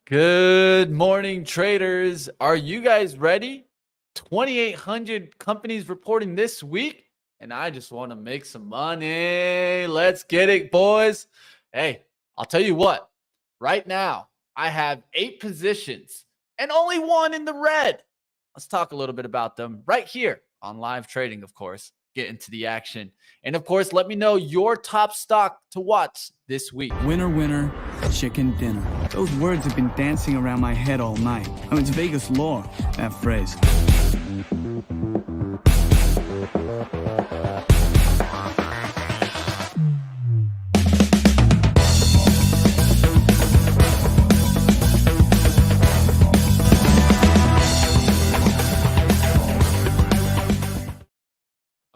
Good morning, traders. Are you guys ready? 2,800 companies reporting this week, and I just want to make some money. Let's get it, boys. Hey, I'll tell you what, right now, I have 8 positions and only one in the red. Let's talk a little bit about them right here on live trading, of course. Get into the action. And of course, let me know your top stock to watch this week. Winner, winner, chicken dinner. Those words have been dancing around my head all night. Oh, it's Vegas lore, that phrase.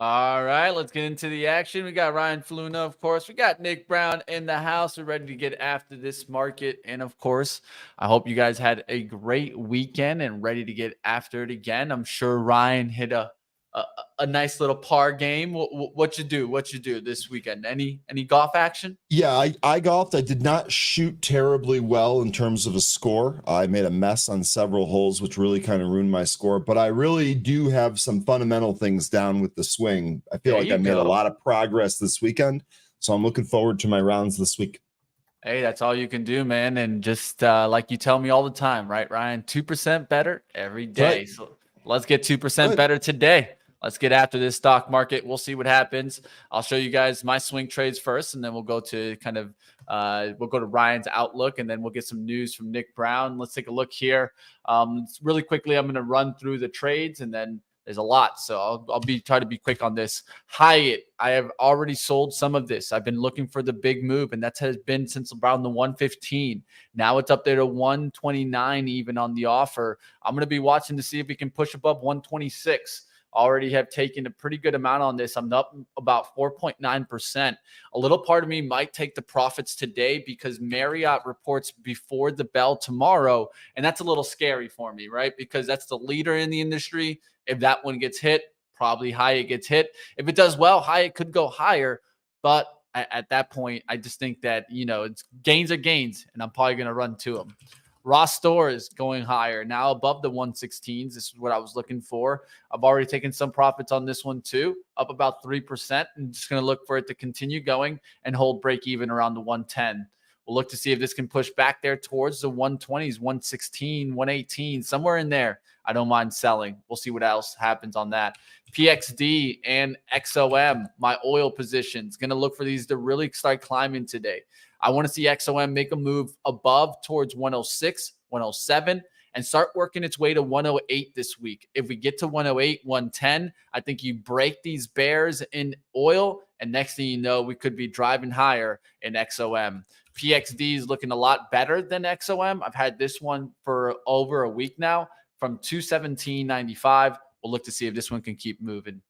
All right, let's get into the action. We got Ryan Faloona, of course. We got Nick Brown in the house. We're ready to get after this market. And of course, I hope you guys had a great weekend and ready to get after it again. I'm sure Ryan hit a nice little par game. What you do this weekend? Any golf action? Yeah, I golfed. I did not shoot terribly well in terms of a score. I made a mess on several holes, which really kind of ruined my score. But I really do have some fundamental things down with the swing. I feel like I made a lot of progress this weekend. So I'm looking forward to my rounds this week. Hey, that's all you can do, man. And just like you tell me all the time, right, Ryan? 2% better every day. Right. So let's get 2% better today. Let's get after this stock market. We'll see what happens. I'll show you guys my swing trades first, and then we'll go to we'll go to Ryan's outlook, and then we'll get some news from Nick Brown. Let's take a look here. Really quickly, I'm going to run through the trades, and then there's a lot, so I'll try to be quick on this. Hyatt, I have already sold some of this. I've been looking for the big move, and that has been since around the 115. Now it's up there to 129 even on the offer. I'm going to be watching to see if we can push above 126. Already have taken a pretty good amount on this. I'm up about 4.9%. A little part of me might take the profits today because Marriott reports before the bell tomorrow, and that's a little scary for me, right? Because that's the leader in the industry. If that one gets hit, probably Hyatt gets hit. If it does well, Hyatt could go higher, but at that point, I just think that, it's gains are gains, and I'm probably going to run to them. Ross Store is going higher, now above the 116s. This is what I was looking for. I've already taken some profits on this one too, up about 3%. I'm just going to look for it to continue going and hold break even around the 110. We'll look to see if this can push back there towards the 120s, 116, 118, somewhere in there. I don't mind selling. We'll see what else happens on that. PXD and XOM, my oil positions, going to look for these to really start climbing today. I want to see XOM make a move above towards 106, 107, and start working its way to 108 this week. If we get to 108, 110, I think you break these bears in oil, and next thing you know, we could be driving higher in XOM. PXD is looking a lot better than XOM. I've had this one for over a week now from 217.95. We'll look to see if this one can keep moving.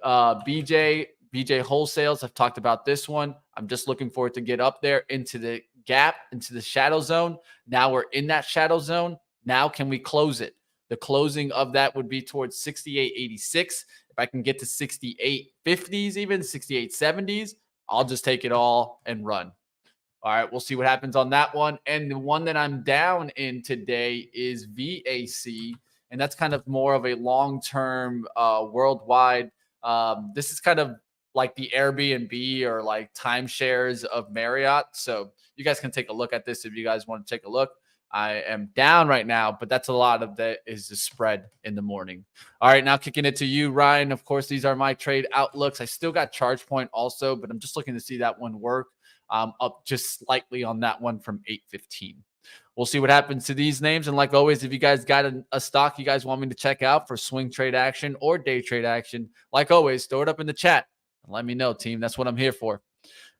BJ Wholesales, I've talked about this one. I'm just looking for it to get up there into the gap, into the shadow zone. Now we're in that shadow zone. Now can we close it? The closing of that would be towards 68.86. If I can get to 68.50s, even 68.70s, I'll just take it all and run. All right, we'll see what happens on that one. And the one that I'm down in today is VAC, and that's kind of more of a long-term worldwide. This is kind of like the Airbnb or like timeshares of Marriott. So you guys can take a look at this if you guys want to take a look. I am down right now, but that's a lot of that is the spread in the morning. All right, now kicking it to you, Ryan. Of course, these are my trade outlooks. I still got ChargePoint also, but I'm just looking to see that one work. Up just slightly on that one from 815. We'll see what happens to these names. And like always, if you guys got a stock you guys want me to check out for swing trade action or day trade action, like always, throw it up in the chat and let me know, team. That's what I'm here for.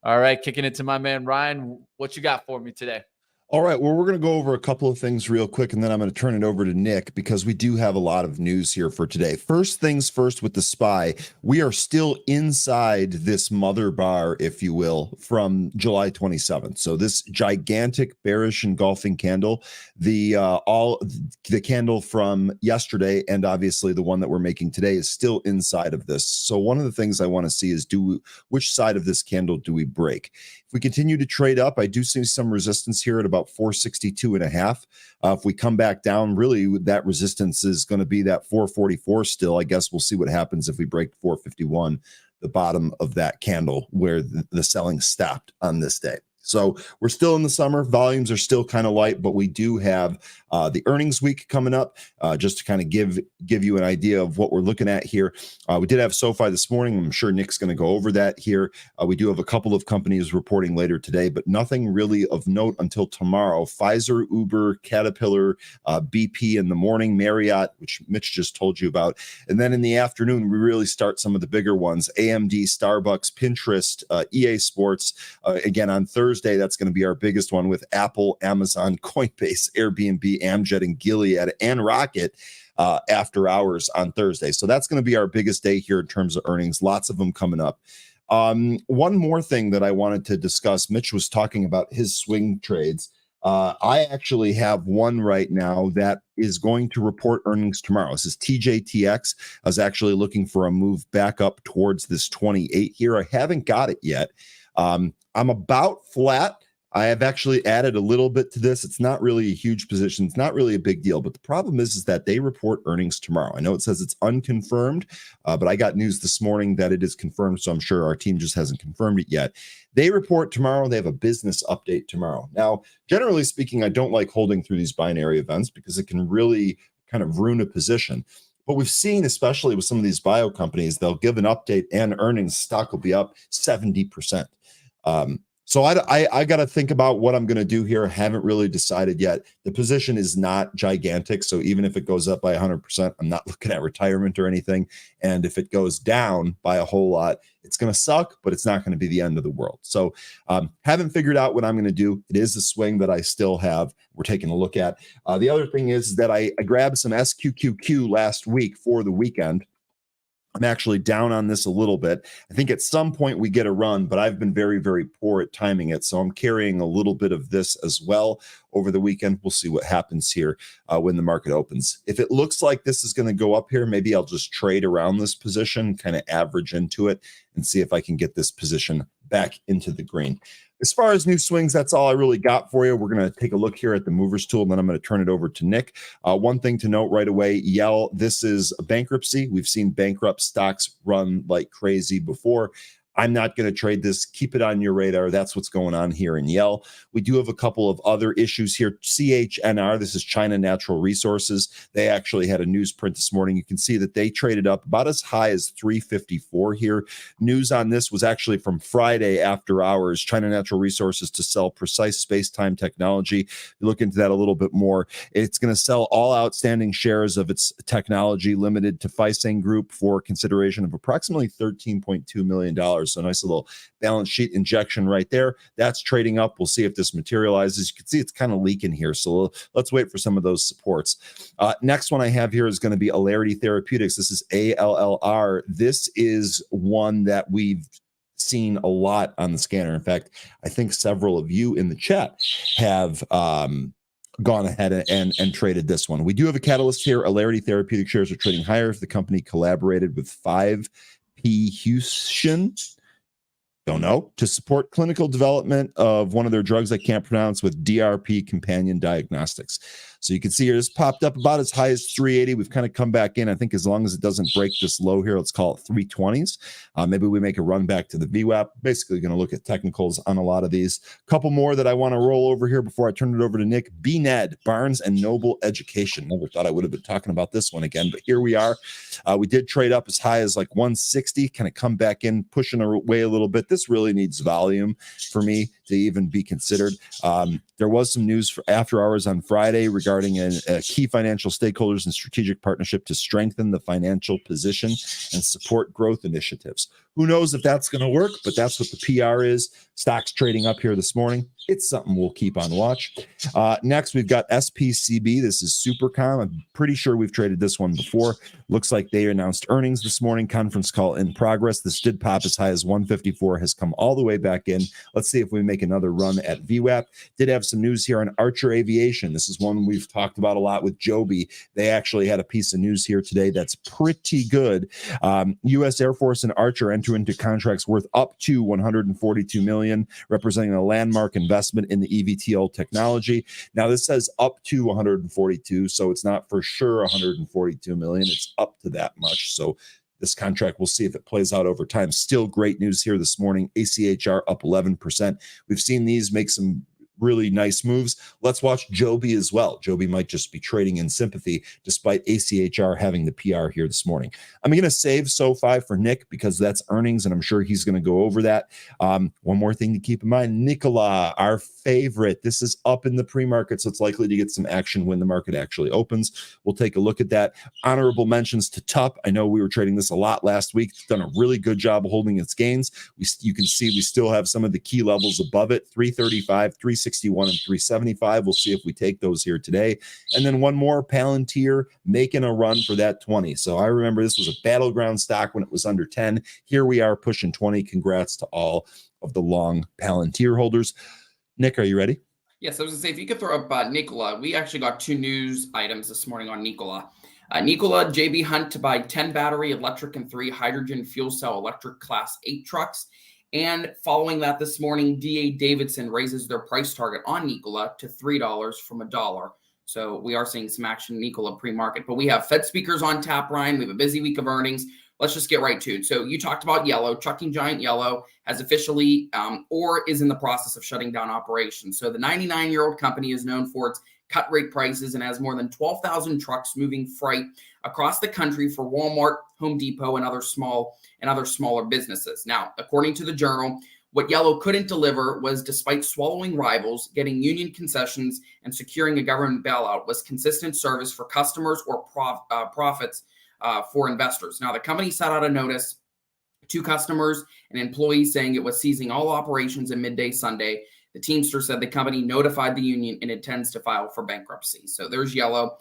All right, kicking it to my man, Ryan. What you got for me today? All right, well, we're going to go over a couple of things real quick, and then I'm going to turn it over to Nick because we do have a lot of news here for today. First things first with the SPY, we are still inside this mother bar, if you will, from July 27th. So this gigantic bearish engulfing candle, the candle from yesterday and obviously the one that we're making today is still inside of this. So one of the things I want to see is which side of this candle do we break? If we continue to trade up, I do see some resistance here at about about 462.5. If we come back down, really that resistance is going to be that 444 still. I guess we'll see what happens if we break 451, the bottom of that candle where the selling stopped on this day. So we're still in the summer. Volumes are still kind of light, but we do have the earnings week coming up. Just to kind of give you an idea of what we're looking at here. We did have SoFi this morning. I'm sure Nick's going to go over that here. We do have a couple of companies reporting later today, but nothing really of note until tomorrow. Pfizer, Uber, Caterpillar, BP in the morning, Marriott, which Mitch just told you about. And then in the afternoon, we really start some of the bigger ones. AMD, Starbucks, Pinterest, EA Sports. Again, on Thursday, that's going to be our biggest one with Apple, Amazon, Coinbase, Airbnb, Amjet, and Gilead, and Rocket after hours on Thursday. So that's going to be our biggest day here in terms of earnings. Lots of them coming up. One more thing that I wanted to discuss. Mitch was talking about his swing trades. I actually have one right now that is going to report earnings tomorrow. This is TJTX. I was actually looking for a move back up towards this 28 here. I haven't got it yet. I'm about flat. I have actually added a little bit to this. It's not really a huge position. It's not really a big deal. But the problem is that they report earnings tomorrow. I know it says it's unconfirmed, but I got news this morning that it is confirmed. So I'm sure our team just hasn't confirmed it yet. They report tomorrow. They have a business update tomorrow. Now, generally speaking, I don't like holding through these binary events because it can really kind of ruin a position. But we've seen, especially with some of these bio companies, they'll give an update and earnings, stock will be up 70%. So I got to think about what I'm going to do here. I haven't really decided yet. The position is not gigantic. So even if it goes up by 100%, I'm not looking at retirement or anything. And if it goes down by a whole lot, it's going to suck, but it's not going to be the end of the world. So haven't figured out what I'm going to do. It is a swing that I still have. We're taking a look at. The other thing is that I grabbed some SQQQ last week for the weekend. I'm actually down on this a little bit. I think at some point we get a run, but I've been very, very poor at timing it. So I'm carrying a little bit of this as well over the weekend. We'll see what happens here when the market opens. If it looks like this is going to go up here, maybe I'll just trade around this position, kind of average into it and see if I can get this position back into the green. As far as new swings, that's all I really got for you. We're going to take a look here at the movers tool, and then I'm going to turn it over to Nick. One thing to note right away, Yell, this is a bankruptcy. We've seen bankrupt stocks run like crazy before. I'm not going to trade this. Keep it on your radar. That's what's going on here in Yell. We do have a couple of other issues here. CHNR, this is China Natural Resources. They actually had a news print this morning. You can see that they traded up about as high as 354 here. News on this was actually from Friday after hours. China Natural Resources to sell precise space-time technology. You look into that a little bit more. It's going to sell all outstanding shares of its technology limited to Phiseng Group for consideration of approximately $13.2 million. So a nice little balance sheet injection right there. That's trading up. We'll see if this materializes. You can see it's kind of leaking here. So let's wait for some of those supports. Next one I have here is going to be Alarity Therapeutics. This is ALLR. This is one that we've seen a lot on the scanner. In fact, I think several of you in the chat have gone ahead and traded this one. We do have a catalyst here. Alarity Therapeutic shares are trading higher if the company collaborated with 5P Houston, don't know, to support clinical development of one of their drugs I can't pronounce with DRP Companion Diagnostics. So you can see here, this popped up about as high as 380. We've kind of come back in. I think as long as it doesn't break this low here, let's call it 320s. Maybe we make a run back to the VWAP. Basically going to look at technicals on a lot of these. A couple more that I want to roll over here before I turn it over to Nick. BNED, Barnes and Noble Education. Never thought I would have been talking about this one again, but here we are. We did trade up as high as like 160, kind of come back in, pushing away a little bit. This really needs volume for me to even be considered. There was some news for after hours on Friday regarding a key financial stakeholders and strategic partnership to strengthen the financial position and support growth initiatives. Who knows if that's going to work, but that's what the PR is. Stocks trading up here this morning. It's something we'll keep on watch. Next, we've got SPCB. This is Supercom. I'm pretty sure we've traded this one before. Looks like they announced earnings this morning. Conference call in progress. This did pop as high as 154, has come all the way back in. Let's see if we make make another run at VWAP. Did have some news here on Archer Aviation. This is one we've talked about a lot with Joby. They actually had a piece of news here today that's pretty good. U.S. Air Force and Archer enter into contracts worth up to $142 million, representing a landmark investment in the eVTOL technology. Now, this says up to 142, so it's not for sure 142 million. It's up to that much. So this contract, we'll see if it plays out over time. Still great news here this morning. ACHR up 11%. We've seen these make some really nice moves. Let's watch Joby as well. Joby might just be trading in sympathy despite ACHR having the PR here this morning. I'm going to save SoFi for Nick because that's earnings, and I'm sure he's going to go over that. One more thing to keep in mind, Nikola, our favorite. This is up in the pre-market, so it's likely to get some action when the market actually opens. We'll take a look at that. Honorable mentions to TUP. I know we were trading this a lot last week. It's done a really good job of holding its gains. You can see we still have some of the key levels above it, 335, 361, and 375. We'll see if we take those here today. And then one more, Palantir making a run for that 20. So I remember this was a battleground stock when it was under 10. Here we are pushing 20. Congrats to all of the long Palantir holders. Nick, are you ready? Yes, I was going to say, if you could throw up Nikola, we actually got 2 news items this morning on Nikola. Nikola, JB Hunt to buy 10 battery electric and 3 hydrogen fuel cell electric Class 8 trucks. And following that this morning, D.A. Davidson raises their price target on Nikola to $3 from $1. So we are seeing some action in Nikola pre-market. But we have Fed speakers on tap, Ryan. We have a busy week of earnings. Let's just get right to it. So you talked about Yellow. Trucking giant Yellow has officially or is in the process of shutting down operations. So the 99-year-old company is known for its cut rate prices and has more than 12,000 trucks moving freight across the country for Walmart, Home Depot, and other smaller businesses. Now, according to the Journal, what Yellow couldn't deliver was, despite swallowing rivals, getting union concessions and securing a government bailout, was consistent service for customers or profits for investors. Now, the company sent out a notice to customers and employees saying it was ceasing all operations at midday Sunday. The Teamster said the company notified the union and intends to file for bankruptcy. So there's Yellow.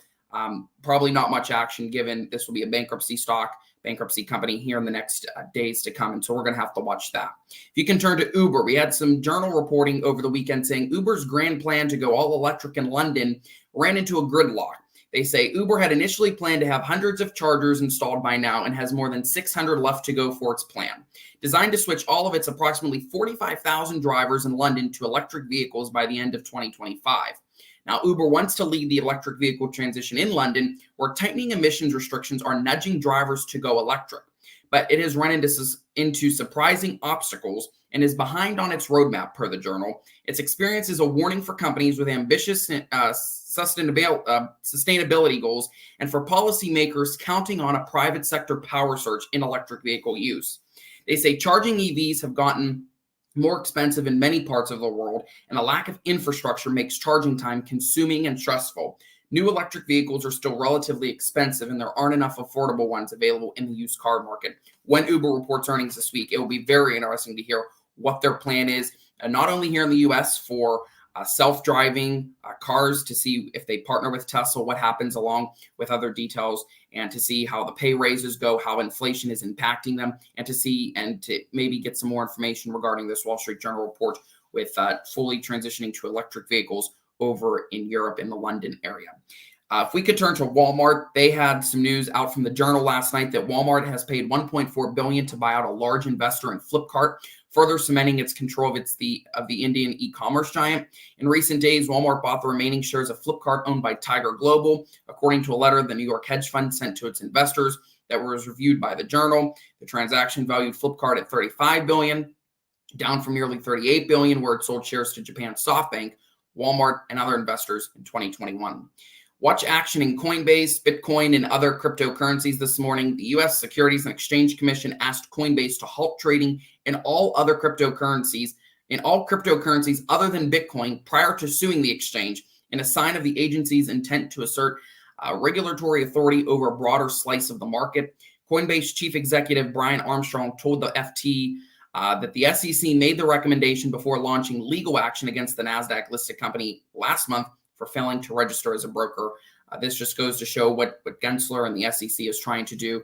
Probably not much action given this will be a bankruptcy company here in the next days to come. And so we're going to have to watch that. If you can turn to Uber, we had some journal reporting over the weekend saying Uber's grand plan to go all electric in London ran into a gridlock. They say Uber had initially planned to have hundreds of chargers installed by now and has more than 600 left to go for its plan. Designed to switch all of its approximately 45,000 drivers in London to electric vehicles by the end of 2025. Now, Uber wants to lead the electric vehicle transition in London, where tightening emissions restrictions are nudging drivers to go electric. But it has run into surprising obstacles and is behind on its roadmap, per the Journal. Its experience is a warning for companies with ambitious sustainability goals and for policymakers counting on a private sector power surge in electric vehicle use. They say charging EVs have gotten more expensive in many parts of the world, and a lack of infrastructure makes charging time consuming and stressful. New electric vehicles are still relatively expensive, and there aren't enough affordable ones available in the used car market. When Uber reports earnings this week, it will be very interesting to hear what their plan is, and not only here in the U.S. for self-driving cars, to see if they partner with Tesla, what happens along with other details, and to see how the pay raises go, how inflation is impacting them, and to maybe get some more information regarding this Wall Street Journal report with fully transitioning to electric vehicles over in Europe in the London area. If we could turn to Walmart, they had some news out from the Journal last night that Walmart has paid $1.4 billion to buy out a large investor in Flipkart, further cementing its control of the Indian e-commerce giant. In recent days, Walmart bought the remaining shares of Flipkart owned by Tiger Global, according to a letter the New York hedge fund sent to its investors that was reviewed by the Journal. The transaction valued Flipkart at $35 billion, down from nearly $38 billion, where it sold shares to Japan's SoftBank, Walmart, and other investors in 2021. Watch action in Coinbase, Bitcoin, and other cryptocurrencies this morning. The U.S. Securities and Exchange Commission asked Coinbase to halt trading in all cryptocurrencies other than Bitcoin prior to suing the exchange, in a sign of the agency's intent to assert regulatory authority over a broader slice of the market. Coinbase chief executive Brian Armstrong told the FT that the SEC made the recommendation before launching legal action against the NASDAQ-listed company last month for failing to register as a broker. This just goes to show what Gensler and the SEC is trying to do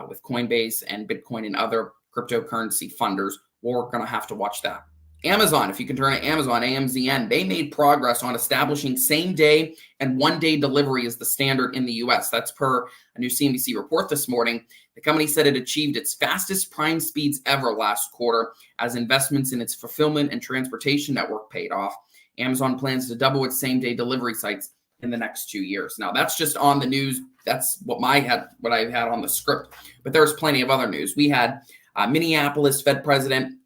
with Coinbase and Bitcoin and other cryptocurrency funders. We're going to have to watch that. Amazon, if you can turn to Amazon, AMZN, they made progress on establishing same-day and one-day delivery as the standard in the U.S. That's per a new CNBC report this morning. The company said it achieved its fastest prime speeds ever last quarter as investments in its fulfillment and transportation network paid off. Amazon plans to double its same-day delivery sites in the next 2 years. Now, that's just on the news. That's what I had on the script. But there's plenty of other news. We had Minneapolis Fed President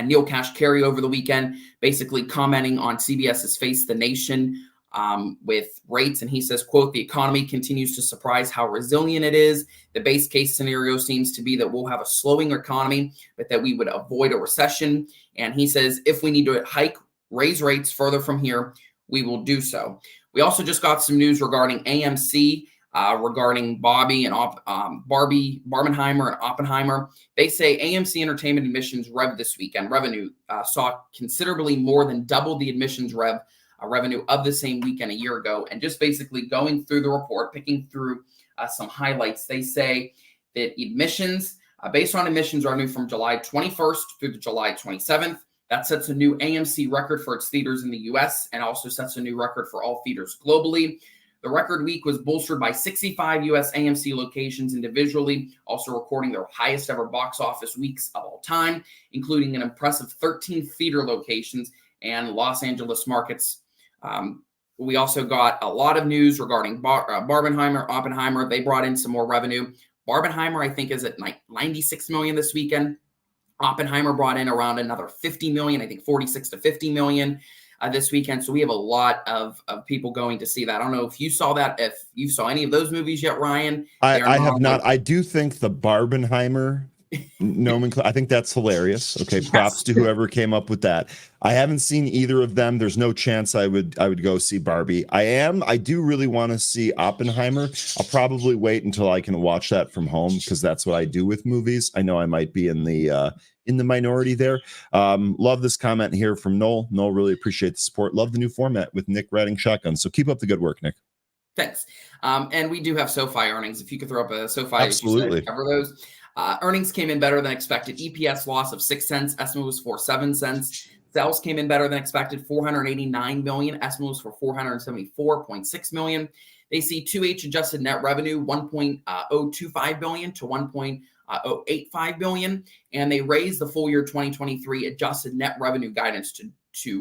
Neil Kashkari over the weekend, basically commenting on CBS's Face the Nation with rates. And he says, quote, "The economy continues to surprise how resilient it is. The base case scenario seems to be that we'll have a slowing economy, but that we would avoid a recession." And he says, if we need to raise rates further from here, we will do so. We also just got some news regarding AMC, regarding Barbie and Barbenheimer and Oppenheimer. They say AMC Entertainment admissions revenue saw considerably more than double the admissions revenue of the same weekend a year ago. And just basically going through the report, picking through some highlights, they say that admissions, based on admissions revenue from July 21st through the July 27th, that sets a new AMC record for its theaters in the U.S. and also sets a new record for all theaters globally. The record week was bolstered by 65 U.S. AMC locations individually, also recording their highest ever box office weeks of all time, including an impressive 13 theater locations and Los Angeles markets. We also got a lot of news regarding Barbenheimer, Oppenheimer. They brought in some more revenue. Barbenheimer, I think, is at $96 million this weekend. Oppenheimer brought in around another $50 million, I think 46 to 50 million. This weekend. So we have a lot of people going to see that. I don't know if you saw that, if you saw any of those movies yet, Ryan. I have not. I do think the Barbenheimer nomenclature, I think that's hilarious. Okay, props to whoever came up with that. I haven't seen either of them. There's no chance I would go see Barbie. I do really want to see Oppenheimer. I'll probably wait until I can watch that from home because that's what I do with movies. I know I might be in the minority there. Love this comment here from Noel. Noel, really appreciate the support. Love the new format with Nick riding shotgun. So keep up the good work, Nick. Thanks. And we do have SoFi earnings. If you could throw up a SoFi, absolutely cover those. Earnings came in better than expected. EPS loss of 6 cents. Estimate was for 7 cents. Sales came in better than expected. 489 million. Estimate was for 474.6 million. They see 2H adjusted net revenue 1.025 billion to 1.085 billion, and they raised the full year 2023 adjusted net revenue guidance to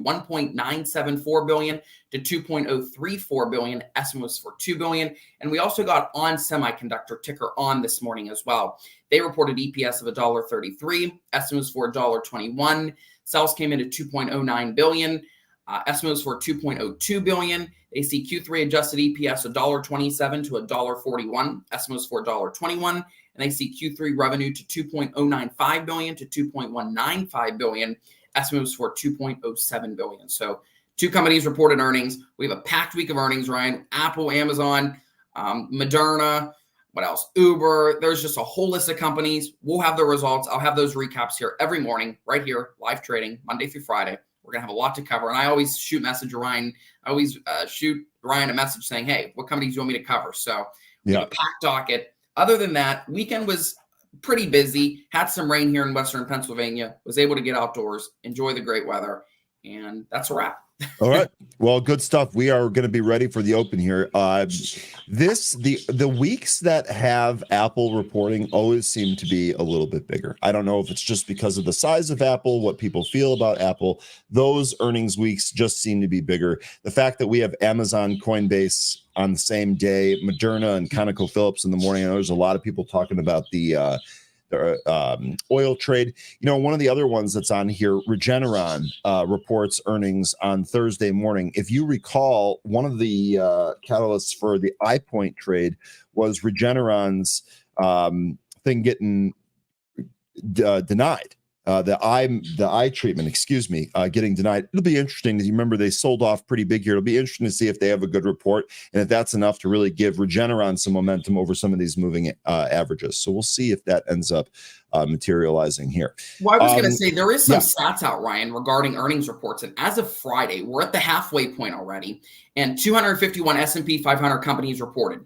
1.974 billion to 2.034 billion. Estimate was for 2 billion. And we also got On Semiconductor, ticker ON, this morning as well. They reported EPS of $1.33. Estimate was for $1.21. Sales came in at 2.09 billion. Estimate was for 2.02 billion. They see Q3 adjusted EPS $1.27 to $1.41. Estimate was for $1.21. And they see Q3 revenue to 2.095 billion to 2.195 billion. Estimate was for 2.07 billion. So two companies reported earnings. We have a packed week of earnings, Ryan. Apple, Amazon, Moderna, what else? Uber. There's just a whole list of companies. We'll have the results. I'll have those recaps here every morning, right here, live trading, Monday through Friday. We're going to have a lot to cover. And I always shoot Ryan a message saying, hey, what companies do you want me to cover? So we have a packed docket. Other than that, weekend was pretty busy. Had some rain here in Western Pennsylvania. Was able to get outdoors, enjoy the great weather. And that's a wrap. All right. Well, good stuff. We are going to be ready for the open here. The weeks that have Apple reporting always seem to be a little bit bigger. I don't know if it's just because of the size of Apple, what people feel about Apple. Those earnings weeks just seem to be bigger. The fact that we have Amazon, Coinbase on the same day, Moderna and ConocoPhillips in the morning. I know there's a lot of people talking about the oil trade. You know, one of the other ones that's on here, Regeneron, reports earnings on Thursday morning. If you recall, one of the catalysts for the iPoint trade was Regeneron's thing getting denied. The eye treatment, getting denied. It'll be interesting. You remember they sold off pretty big here. It'll be interesting to see if they have a good report and if that's enough to really give Regeneron some momentum over some of these moving averages. So we'll see if that ends up materializing here. Well, I was going to say there is some stats out, Ryan, regarding earnings reports. And as of Friday, we're at the halfway point already. And 251 S&P 500 companies reported.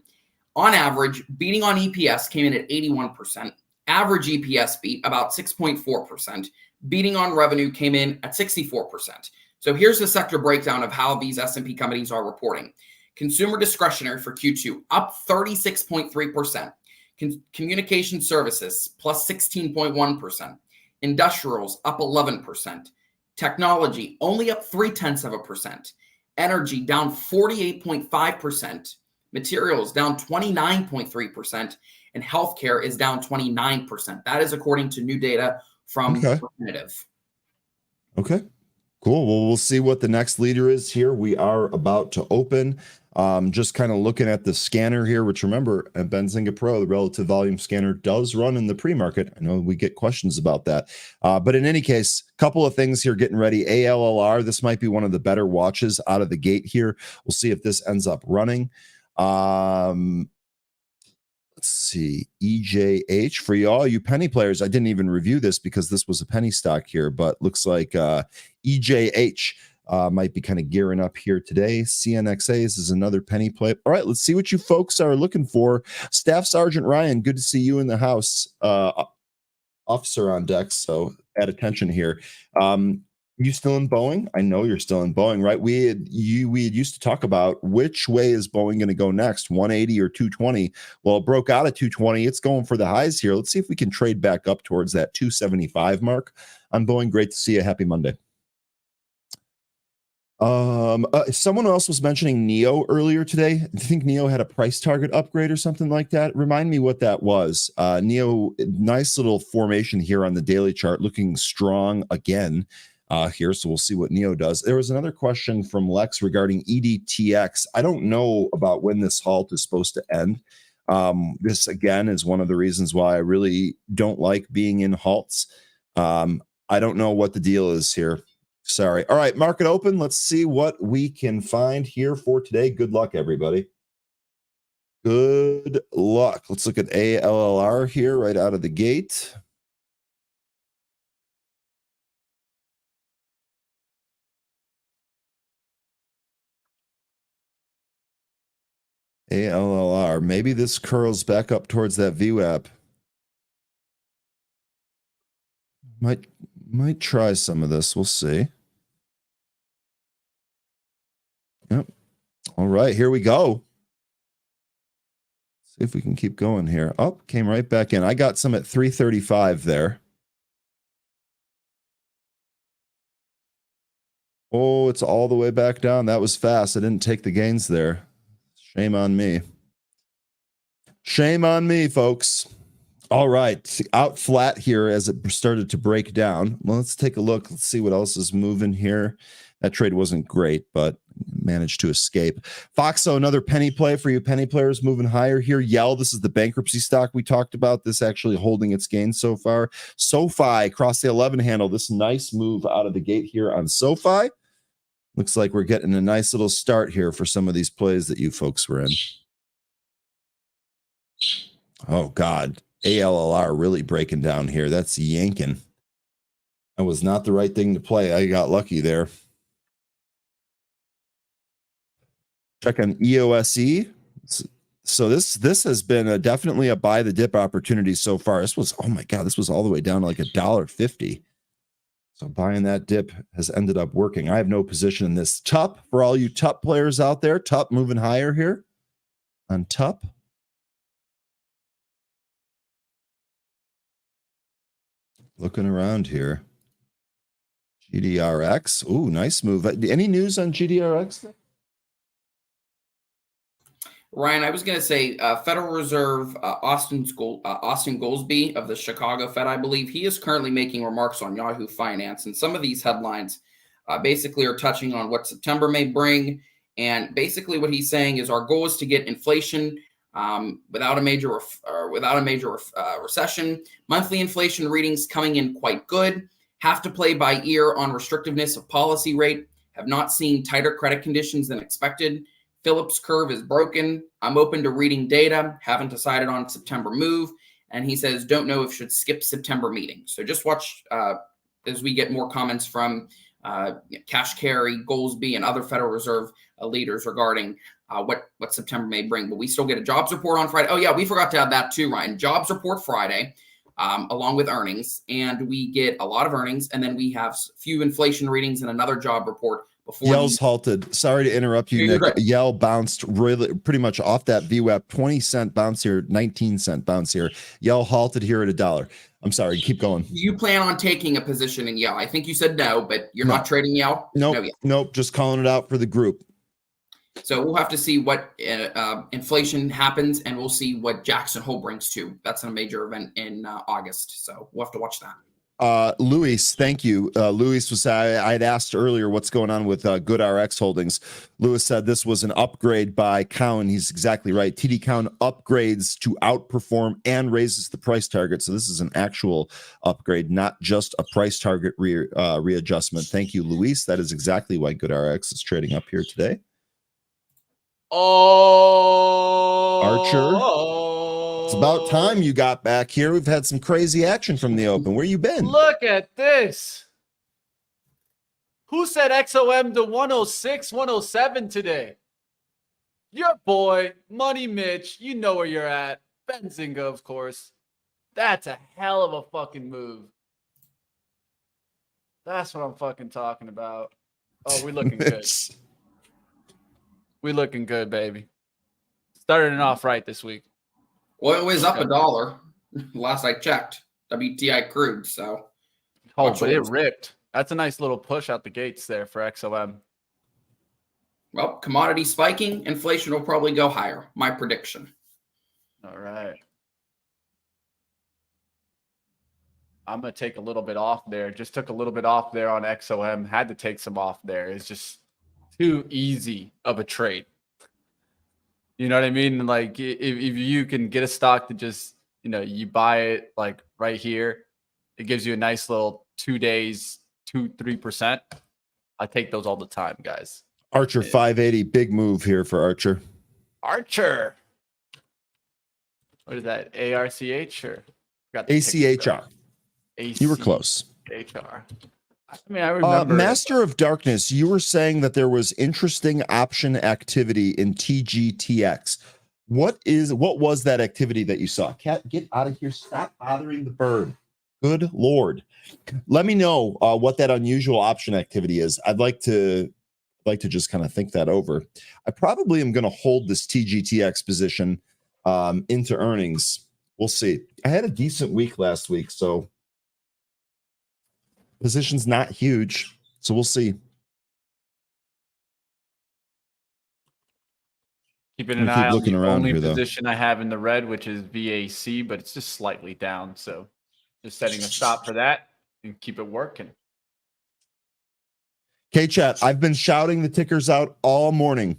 On average, beating on EPS came in at 81%. Average EPS beat about 6.4%. Beating on revenue came in at 64%. So here's the sector breakdown of how these S&P companies are reporting. Consumer discretionary for Q2 up 36.3%. Communication services plus 16.1%. Industrials up 11%. Technology only up 0.3%. Energy down 48.5%. Materials down 29.3%. And healthcare is down 29%. That is according to new data from Refinitiv. Okay. Cool. Well, we'll see what the next leader is here. We are about to open. Just kind of looking at the scanner here, which remember, at Benzinga Pro, the relative volume scanner does run in the pre-market. I know we get questions about that. But in any case, a couple of things here getting ready. ALLR, this might be one of the better watches out of the gate here. We'll see if this ends up running. Let's see, EJH for y'all, you penny players. I didn't even review this because this was a penny stock here, but looks like EJH might be kind of gearing up here today. CNXAs is another penny play. All right, let's see what you folks are looking for. Staff Sergeant Ryan, good to see you in the house. Officer on deck, so add attention here. You still in Boeing? I know you're still in Boeing, right? We had used to talk about which way is Boeing going to go next, 180 or 220. Well, it broke out at 220. It's going for the highs here. Let's see if we can trade back up towards that 275 mark on Boeing. Great to see you. Happy Monday. Someone else was mentioning NEO earlier today. I think NEO had a price target upgrade or something like that. Remind me what that was. NEO, nice little formation here on the daily chart, looking strong again. Here, so we'll see what NEO does. There was another question from Lex regarding EDTX. I don't know about when this halt is supposed to end. This, again, is one of the reasons why I really don't like being in halts. I don't know what the deal is here. Sorry. All right, market open. Let's see what we can find here for today. Good luck, everybody. Good luck. Let's look at ALLR here right out of the gate. ALLR. Maybe this curls back up towards that VWAP. Might try some of this. We'll see. Yep. All right, here we go. See if we can keep going here. Oh, came right back in. I got some at 335 there. Oh, it's all the way back down. That was fast. I didn't take the gains there. Shame on me. Shame on me, folks. All right. Out flat here as it started to break down. Well, let's take a look. Let's see what else is moving here. That trade wasn't great, but managed to escape. Foxo, another penny play for you penny players moving higher here. Yell, this is the bankruptcy stock we talked about. This actually holding its gains so far. SoFi across the 11 handle. This nice move out of the gate here on SoFi. Looks like we're getting a nice little start here for some of these plays that you folks were in. Oh, God. ALLR really breaking down here. That's yanking. That was not the right thing to play. I got lucky there. Check on EOSE. So this has been definitely a buy the dip opportunity so far. This was, oh my God, this was all the way down to like $1.50. So buying that dip has ended up working. I have no position in this. TUP, for all you TUP players out there, TUP moving higher here on TUP. Looking around here. GDRX. Ooh, nice move. Any news on GDRX? Ryan, I was going to say Federal Reserve Austin Goolsbee of the Chicago Fed, I believe, he is currently making remarks on Yahoo Finance. And some of these headlines basically are touching on what September may bring. And basically what he's saying is our goal is to get inflation without a major recession. Monthly inflation readings coming in quite good. Have to play by ear on restrictiveness of policy rate. Have not seen tighter credit conditions than expected. Phillips curve is broken. I'm open to reading data. Haven't decided on September move. And he says, don't know if should skip September meeting. So just watch as we get more comments from Cash Carey, Goolsbee, and other Federal Reserve leaders regarding what September may bring. But we still get a jobs report on Friday. Oh, yeah, we forgot to add that too, Ryan. Jobs report Friday. along with earnings, and we get a lot of earnings, and then we have few inflation readings and another job report before Yell's halted. Sorry to interrupt you, Nick. Yell bounced really pretty much off that VWAP. 20-cent bounce here, 19-cent bounce here. Yell halted here at $1. I'm sorry. Keep going. Do you plan on taking a position in Yell? I think you said no, but you're not trading Yell? Nope. No, Nope. Just calling it out for the group. So we'll have to see what inflation happens, and we'll see what Jackson Hole brings too. That's a major event in August, so we'll have to watch that. Luis, thank you. Luis was I had asked earlier what's going on with GoodRx Holdings. Luis said this was an upgrade by Cowen. He's exactly right. TD Cowen upgrades to outperform and raises the price target. So this is an actual upgrade, not just a price target readjustment. Thank you, Luis. That is exactly why GoodRx is trading up here today. Oh, Archer. It's about time you got back here. We've had some crazy action from the open. Where you been? Look at this. Who said XOM to 106, 107 today? Your boy, Money Mitch. You know where you're at. Benzinga, of course. That's a hell of a fucking move. That's what I'm fucking talking about. Oh, we looking good. We looking good, baby. Starting it off right this week. Oil was up $1 last I checked. WTI crude, so. Oh, but it ripped. That's a nice little push out the gates there for XOM. Well, commodity spiking, inflation will probably go higher. My prediction. All right. I'm going to take a little bit off there. Just took a little bit off there on XOM. Had to take some off there. It's just too easy of a trade. You know what I mean? Like if you can get a stock to just, you buy it like right here, it gives you a nice little 2 days, 2-3%. I take those all the time, guys. Archer 580, big move here for Archer. Archer. What is that? ARCH or ACHR. You were close. HR. I mean, I remember. Master of Darkness, you were saying that there was interesting option activity in TGTX. What was that activity that you saw? Cat, get out of here. Stop bothering the bird. Good Lord. Let me know what that unusual option activity is. I'd like to just kind of think that over. I probably am going to hold this TGTX position into earnings. We'll see. I had a decent week last week, so position's not huge, so we'll see. Keeping an eye on the only position I have in the red, which is VAC, but it's just slightly down. So just setting a stop for that and keep it working. K-Chat, I've been shouting the tickers out all morning.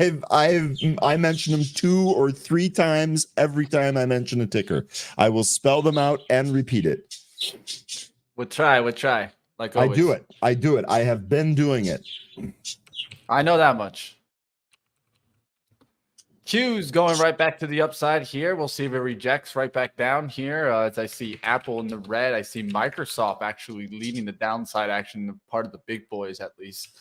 I mention them 2 or 3 times every time I mention a ticker. I will spell them out and repeat it. We'll try. Like always. I do it. I have been doing it. I know that much. Q's going right back to the upside here. We'll see if it rejects right back down here. As I see Apple in the red, I see Microsoft actually leading the downside action, part of the big boys at least.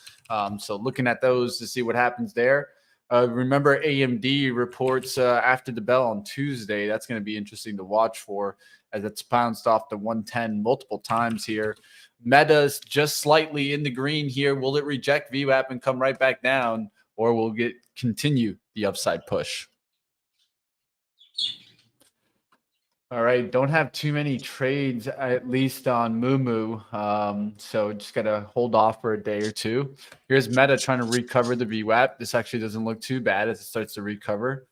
So looking at those to see what happens there. Remember AMD reports after the bell on Tuesday. That's going to be interesting to watch for, as it's bounced off the 110 multiple times here. Meta's just slightly in the green here. Will it reject VWAP and come right back down, or will it continue the upside push? All right, don't have too many trades, at least on Mumu. So just got to hold off for a day or two. Here's Meta trying to recover the VWAP. This actually doesn't look too bad as it starts to recover.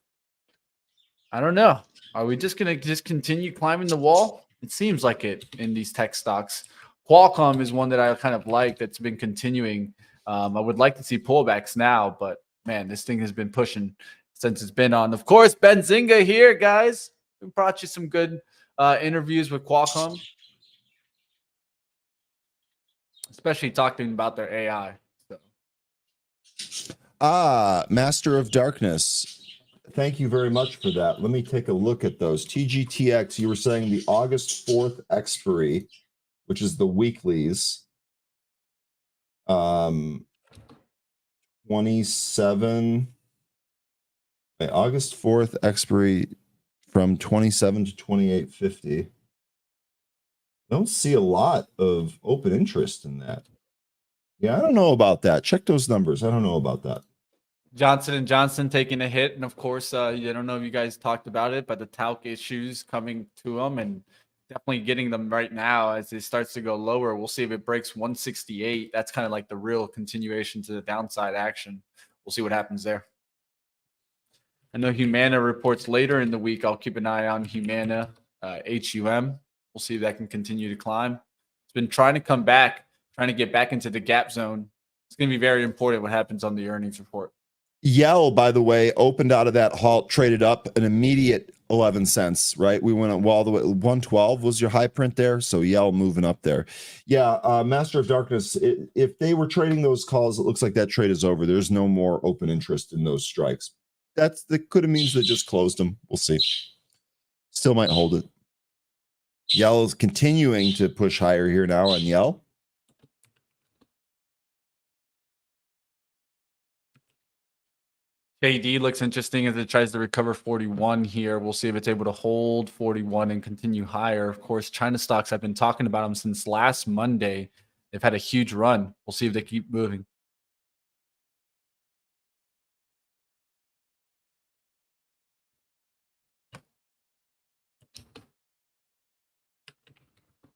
I don't know. Are we just going to continue climbing the wall? It seems like it in these tech stocks. Qualcomm is one that I kind of like that's been continuing. I would like to see pullbacks now, but man, this thing has been pushing since it's been on. Of course, Benzinga here, guys. We brought you some good interviews with Qualcomm, especially talking about their AI. Master of Darkness. Thank you very much for that. Let me take a look at those. TGTX, you were saying the August 4th expiry, which is the weeklies. 27. August 4th expiry from 27 to 28.50. I don't see a lot of open interest in that. Yeah, I don't know about that. Check those numbers. I don't know about that. Johnson and Johnson taking a hit, and of course, I don't know if you guys talked about it, but the talc issues coming to them, and definitely getting them right now as it starts to go lower. We'll see if it breaks 168. That's kind of like the real continuation to the downside action. We'll see what happens there. I know Humana reports later in the week. I'll keep an eye on Humana, HUM. We'll see if that can continue to climb. It's been trying to come back, trying to get back into the gap zone. It's going to be very important what happens on the earnings report. Yell, by the way, opened out of that halt, traded up an immediate 11 cents, right? We went all the way. 112 was your high print there. So Yell moving up there. Yeah. Master of Darkness, if they were trading those calls, it looks like that trade is over. There's no more open interest in those strikes. That could have means they just closed them. We'll see. Still might hold it. Yell is continuing to push higher here now on Yell. KD looks interesting as it tries to recover 41 here. We'll see if it's able to hold 41 and continue higher. Of course, China stocks, I've been talking about them since last Monday. They've had a huge run. We'll see if they keep moving.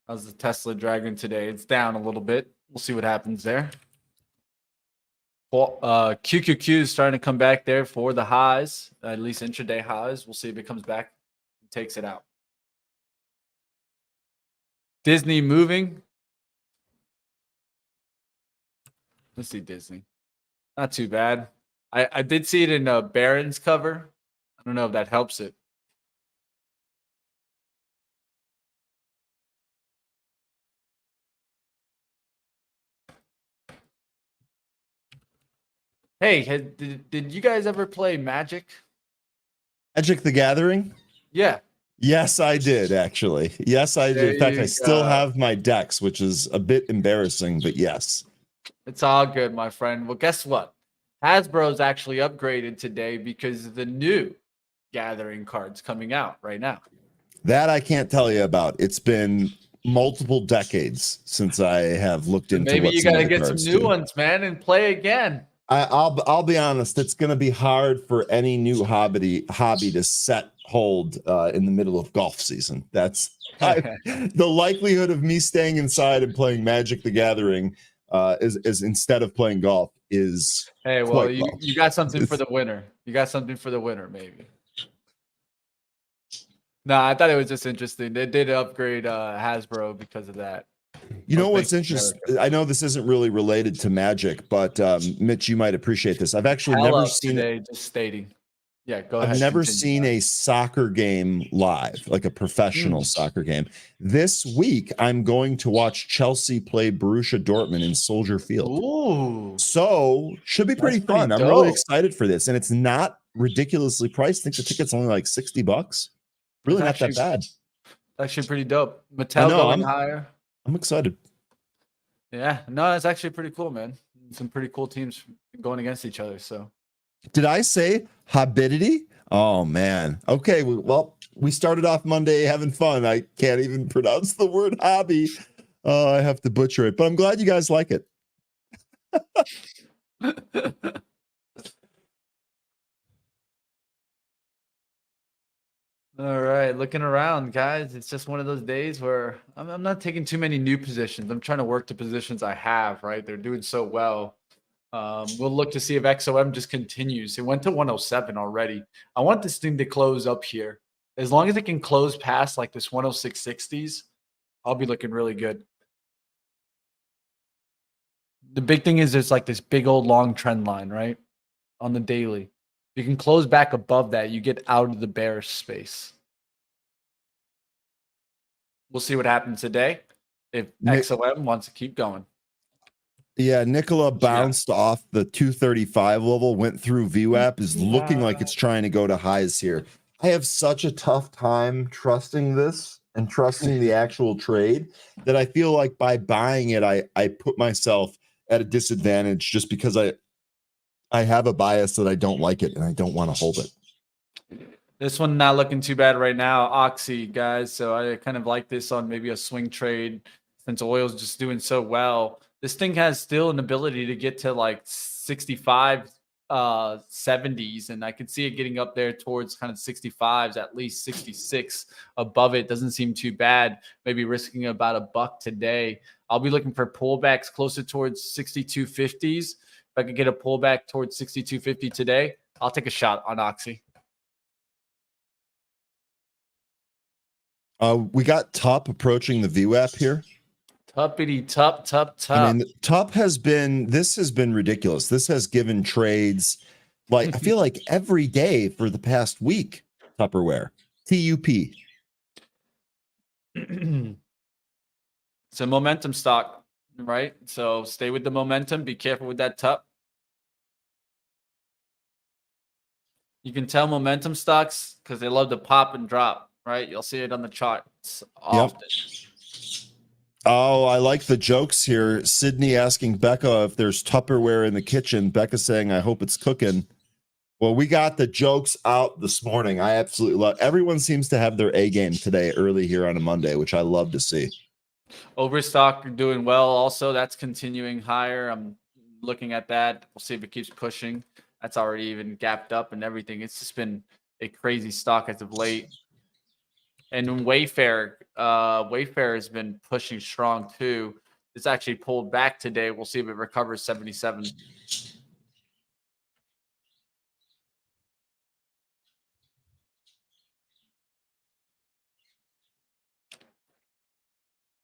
How's the Tesla Dragon today? It's down a little bit. We'll see what happens there. QQQ is starting to come back there for the highs, at least intraday highs. We'll see if it comes back and takes it out. Disney moving. Let's see Disney. Not too bad. I did see it in a Barron's cover. I don't know if that helps it. Hey, did you guys ever play Magic? Magic the Gathering? Yeah. Yes, I did, actually. Yes, I did. In fact, I still have my decks, which is a bit embarrassing, but yes. It's all good, my friend. Well, guess what? Hasbro's actually upgraded today because of the new Gathering cards coming out right now. That I can't tell you about. It's been multiple decades since I have looked into Maybe what you got to get some new ones, man, and play again. I'll be honest. It's going to be hard for any new hobby to set hold in the middle of golf season. That's the likelihood of me staying inside and playing Magic the Gathering is instead of playing golf is. Hey, well, you got something for the winter. You got something for the winter, maybe. No, I thought it was just interesting. They did upgrade Hasbro because of that. You know what's interesting? I know this isn't really related to Magic, but Mitch, you might appreciate this. I've actually never seen today. Just stating. Yeah, go ahead. I've never seen a soccer game live, like a professional soccer game. This week, I'm going to watch Chelsea play Borussia Dortmund in Soldier Field. Ooh. So should be pretty fun. I'm really excited for this, and it's not ridiculously priced. I think the ticket's only like $60. Really not that bad. Actually, pretty dope. Mattel going higher. I'm excited. Yeah, no, it's actually pretty cool, man. Some pretty cool teams going against each other. So, did I say Hobidity? Oh man. Okay. Well, we started off Monday having fun. I can't even pronounce the word hobby. I have to butcher it, but I'm glad you guys like it. All right, looking around, guys. It's just one of those days where I'm not taking too many new positions. I'm trying to work the positions I have, right? They're doing so well. We'll look to see if XOM just continues. It went to 107 already. I want this thing to close up here. As long as it can close past like this 106.60s, I'll be looking really good. The big thing is there's like this big old long trend line, right? On the daily. You can close back above that. You get out of the bearish space. We'll see what happens today if XOM wants to keep going. Yeah, Nikola bounced off the 235 level, went through VWAP, is looking like it's trying to go to highs here. I have such a tough time trusting this and trusting the actual trade that I feel like by buying it, I put myself at a disadvantage just because I have a bias that I don't like it and I don't want to hold it. This one not looking too bad right now. Oxy, guys. So I kind of like this on maybe a swing trade since oil's just doing so well. This thing has still an ability to get to like 65, 70s, and I could see it getting up there towards kind of 65s, at least 66 above it. Doesn't seem too bad. Maybe risking about $1 today. I'll be looking for pullbacks closer towards 62.50s. If I could get a pullback towards 62.50 today, I'll take a shot on Oxy. We got Top approaching the VWAP here. Tuppity tup. I mean, Top has been ridiculous. This has given trades like I feel like every day for the past week. Tupperware, TUP. It's a momentum stock, right? So stay with the momentum. Be careful with that tup. You can tell momentum stocks because they love to pop and drop, right? You'll see it on the charts often. Yep. Oh, I like the jokes here. Sydney asking Becca if there's Tupperware in the kitchen. Becca saying, I hope it's cooking. Well, we got the jokes out this morning. I absolutely love. Everyone seems to have their A game today early here on a Monday, which I love to see. Overstock doing well. Also, that's continuing higher. I'm looking at that. We'll see if it keeps pushing. That's already even gapped up and everything. It's just been a crazy stock as of late. And Wayfair has been pushing strong too. It's actually pulled back today. We'll see if it recovers 77.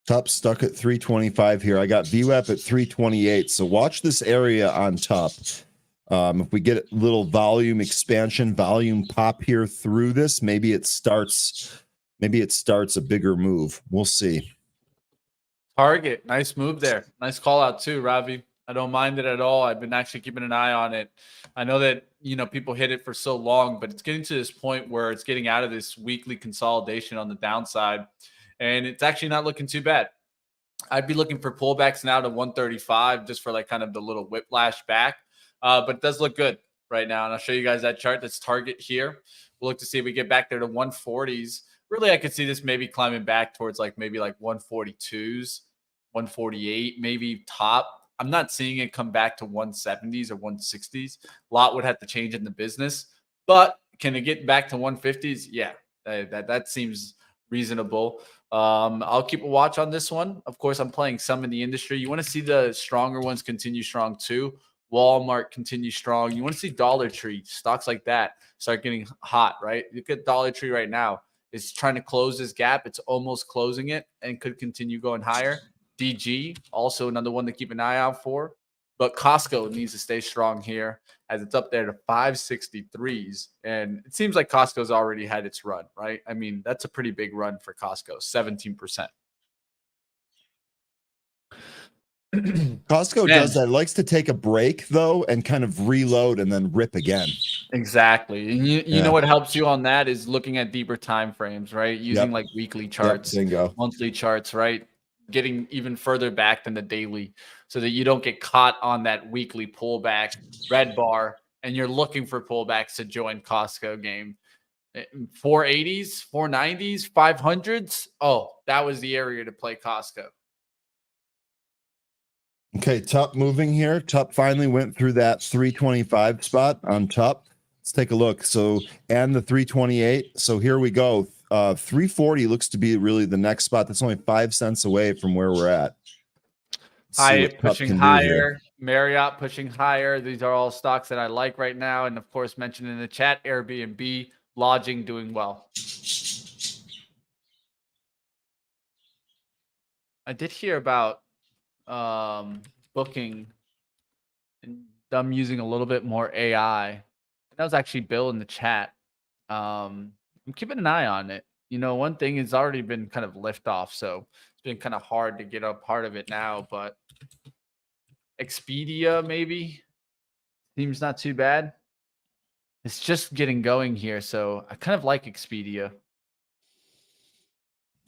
Top stuck at 325 here. I got VWAP at 328. So watch this area on top. If we get a little volume expansion, volume pop here through this, maybe it starts a bigger move. We'll see. Target, nice move there. Nice call out too, Ravi. I don't mind it at all. I've been actually keeping an eye on it. I know that, people hit it for so long, but it's getting to this point where it's getting out of this weekly consolidation on the downside, and it's actually not looking too bad. I'd be looking for pullbacks now to 135 just for like kind of the little whiplash back. But it does look good right now. And I'll show you guys that chart. That's target here. We'll look to see if we get back there to 140s. Really, I could see this maybe climbing back towards maybe 142s, 148, maybe top. I'm not seeing it come back to 170s or 160s. A lot would have to change in the business. But can it get back to 150s? Yeah, that seems reasonable. I'll keep a watch on this one. Of course, I'm playing some in the industry. You want to see the stronger ones continue strong too. Walmart continue strong. You want to see Dollar Tree, stocks like that start getting hot, right? Look at Dollar Tree right now. It's trying to close this gap. It's almost closing it and could continue going higher. DG, also another one to keep an eye out for. But Costco needs to stay strong here as it's up there to 563s. And it seems like Costco's already had its run, right? I mean, that's a pretty big run for Costco, 17%. Costco does that. It likes to take a break though and kind of reload and then rip again. Exactly. And you know what helps you on that is looking at deeper time frames, right? Using like weekly charts, monthly charts, right? Getting even further back than the daily so that you don't get caught on that weekly pullback red bar and you're looking for pullbacks to join Costco game. 480s, 490s, 500s. Oh, that was the area to play Costco. Okay, Tup moving here. Tup finally went through that 325 spot on Tup. Let's take a look. So, and the 328. So here we go. 340 looks to be really the next spot. That's only 5 cents away from where we're at. Hyatt pushing higher, Marriott pushing higher. These are all stocks that I like right now. And of course, mentioned in the chat, Airbnb, lodging doing well. I did hear about booking and them using a little bit more AI. That was actually Bill in the chat. I'm keeping an eye on it. One thing has already been kind of lift off, so it's been kind of hard to get a part of it now, but Expedia maybe seems not too bad. It's just getting going here, so I kind of like Expedia.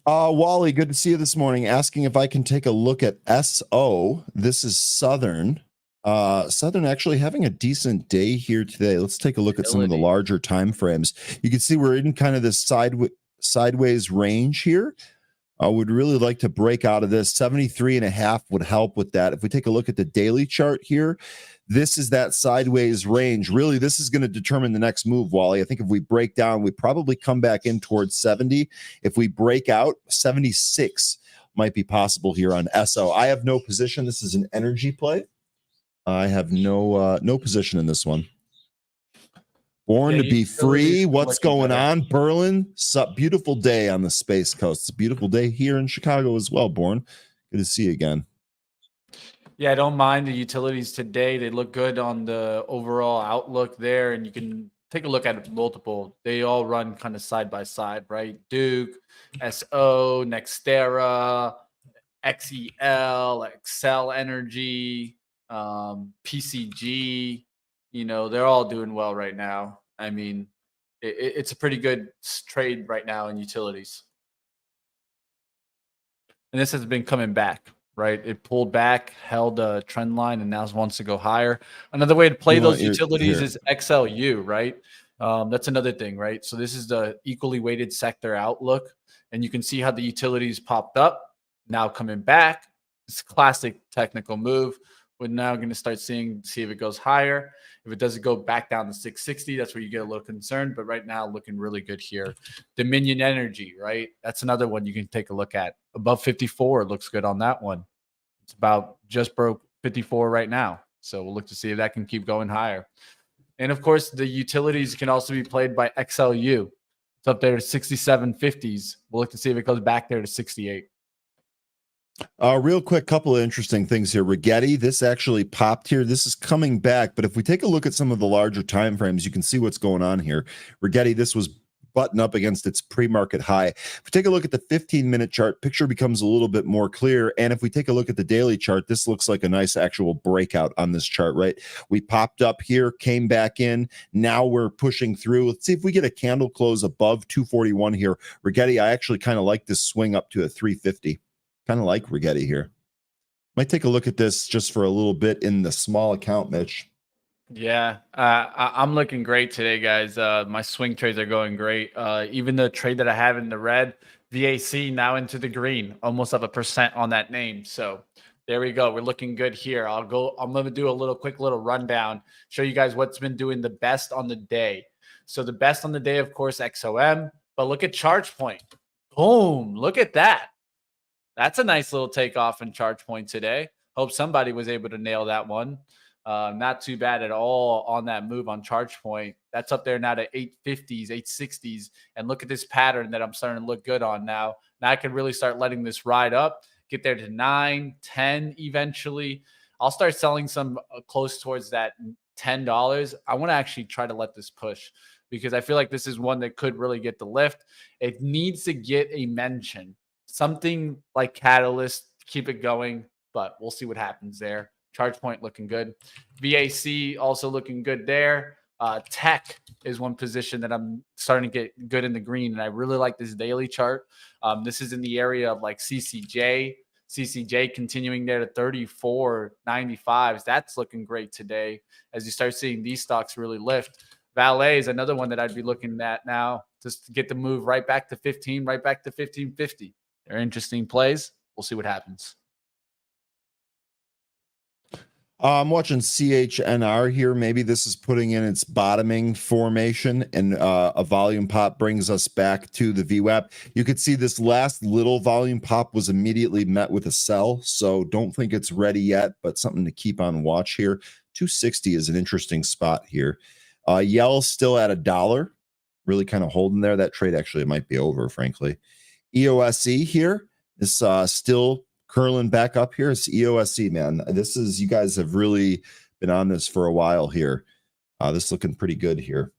Wally, good to see you this morning. Asking if I can take a look at SO. This is Southern. Southern actually having a decent day here today. Let's take a look at some of the Utility. larger time frames. You can see we're in kind of this sideways range here. I would really like to break out of this. 73.5 would help with that. If we take a look at the daily chart here, this is that sideways range. Really, this is going to determine the next move, Wally. I think if we break down, we probably come back in towards 70. If we break out, 76 might be possible here on SO. I have no position. This is an energy play. I have no position in this one. Born to be free. What's going on, Berlin? Beautiful day on the Space Coast. It's a beautiful day here in Chicago as well, Born. Good to see you again. Yeah, I don't mind the utilities today. They look good on the overall outlook there, and you can take a look at multiple. They all run kind of side by side, right? Duke, SO, Nextera, XEL, Excel Energy, PCG. You know, they're all doing well right now. I mean, it's a pretty good trade right now in utilities. And this has been coming back, right? It pulled back, held a trend line, and now wants to go higher. Another way to play those utilities is XLU, right? That's another thing, right? So this is the equally weighted sector outlook, and you can see how the utilities popped up, now coming back. It's a classic technical move. We're now going to start see if it goes higher. If it doesn't go back down to 660, that's where you get a little concerned. But right now, looking really good here. Dominion Energy, right? That's another one you can take a look at. Above 54, it looks good on that one. It's about just broke 54 right now. So we'll look to see if that can keep going higher. And of course, the utilities can also be played by XLU. It's up there to 67.50s. We'll look to see if it goes back there to 68. Real quick, couple of interesting things here. Rigetti, this actually popped here. This is coming back, but if we take a look at some of the larger time frames, you can see what's going on here. Rigetti, this was button up against its pre-market high. If we take a look at the 15-minute chart, picture becomes a little bit more clear. And if we take a look at the daily chart, this looks like a nice actual breakout on this chart, right? We popped up here, came back in. Now we're pushing through. Let's see if we get a candle close above 241 here. Rigetti, I actually kind of like this swing up to a 350. Kind of like Rigetti here. Might take a look at this just for a little bit in the small account, Mitch. Yeah, I'm looking great today, guys. My swing trades are going great. Even the trade that I have in the red, VAC now into the green, almost up 1% on that name. So there we go. We're looking good here. I'm going to do a quick little rundown, show you guys what's been doing the best on the day. So the best on the day, of course, XOM. But look at charge point. Boom! Look at that. That's a nice little takeoff in charge point today. Hope somebody was able to nail that one. Not too bad at all on that move on charge point. That's up there now to 850s, 860s. And look at this pattern that I'm starting to look good on now. Now I can really start letting this ride up, get there to 9, 10 eventually. I'll start selling some close towards that $10. I want to actually try to let this push because I feel like this is one that could really get the lift. It needs to get a mention. Something like catalyst, keep it going, but we'll see what happens there. Charge point looking good. VAC also looking good there. Tech is one position that I'm starting to get good in the green, and I really like this daily chart. This is in the area of like CCJ. CCJ continuing there to 34.95s. That's looking great today as you start seeing these stocks really lift. Valet is another one that I'd be looking at now just to get the move right back to 15, right back to 15.50. They're interesting plays. We'll see what happens. I'm watching CHNR here. Maybe this is putting in its bottoming formation, and a volume pop brings us back to the VWAP. You could see this last little volume pop was immediately met with a sell, so don't think it's ready yet, but something to keep on watch here. 260 is an interesting spot here. Yell still at $1, really kind of holding there. That trade actually might be over, frankly. EOSE here is still curling back up here. It's EOSE, man. This is, you guys have really been on this for a while here. This is looking pretty good here.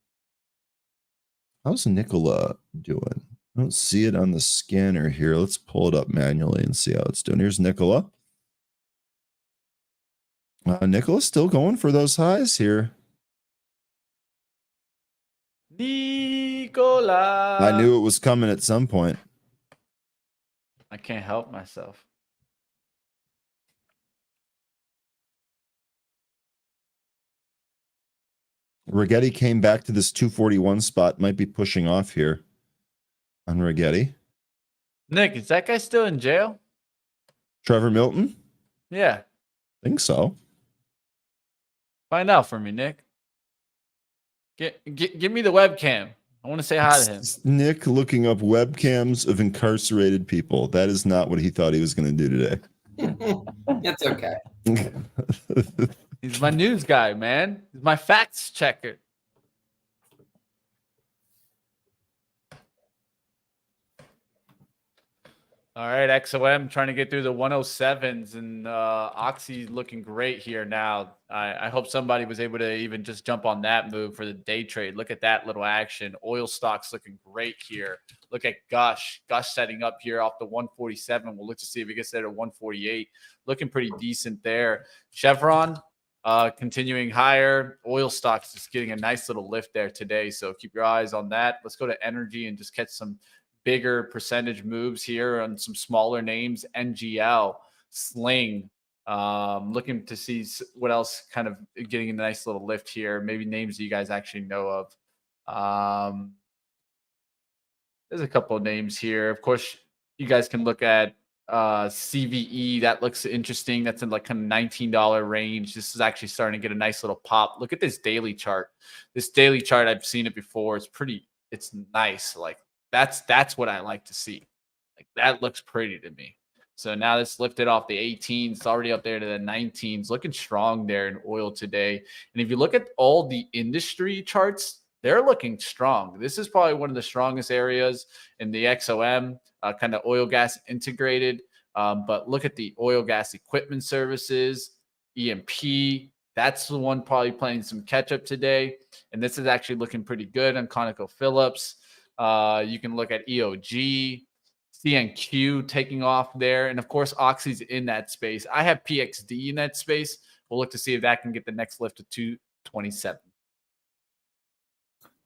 How's Nikola doing? I don't see it on the scanner here. Let's pull it up manually and see how it's doing. Here's Nikola. Nikola's still going for those highs here. Nikola. I knew it was coming at some point. I can't help myself. Rigetti came back to this 241 spot. Might be pushing off here on Rigetti. Nick, is that guy still in jail? Trevor Milton? Yeah. Think so. Find out for me, Nick. Give me the webcam. I want to say hi to him. Nick looking up webcams of incarcerated people. That is not what he thought he was going to do today. It's okay. He's my news guy, man. He's my facts checker. All right, XOM trying to get through the 107s, and Oxy looking great here now. I hope somebody was able to even just jump on that move for the day trade. Look at that little action. Oil stocks looking great here. Look at Gush. Gush setting up here off the 147. We'll look to see if he gets there to 148. Looking pretty decent there. Chevron continuing higher. Oil stocks just getting a nice little lift there today. So keep your eyes on that. Let's go to energy and just catch some bigger percentage moves here on some smaller names. NGL, Sling, looking to see what else kind of getting a nice little lift here. Maybe names that you guys actually know of. There's a couple of names here. Of course, you guys can look at CVE. That looks interesting. That's in like kind of $19 range. This is actually starting to get a nice little pop. Look at this daily chart. This daily chart, I've seen it before. It's nice. Like, that's what I like to see. Like, that looks pretty to me. So now this lifted off the 18s. It's already up there to the 19s. Looking strong there in oil today. And if you look at all the industry charts, they're looking strong. This is probably one of the strongest areas in the XOM, kind of oil gas integrated. But look at the oil gas equipment services, EMP. That's the one probably playing some catch up today. And this is actually looking pretty good on ConocoPhillips. You can look at EOG, CNQ taking off there. And of course, Oxy's in that space. I have PXD in that space. We'll look to see if that can get the next lift to 227.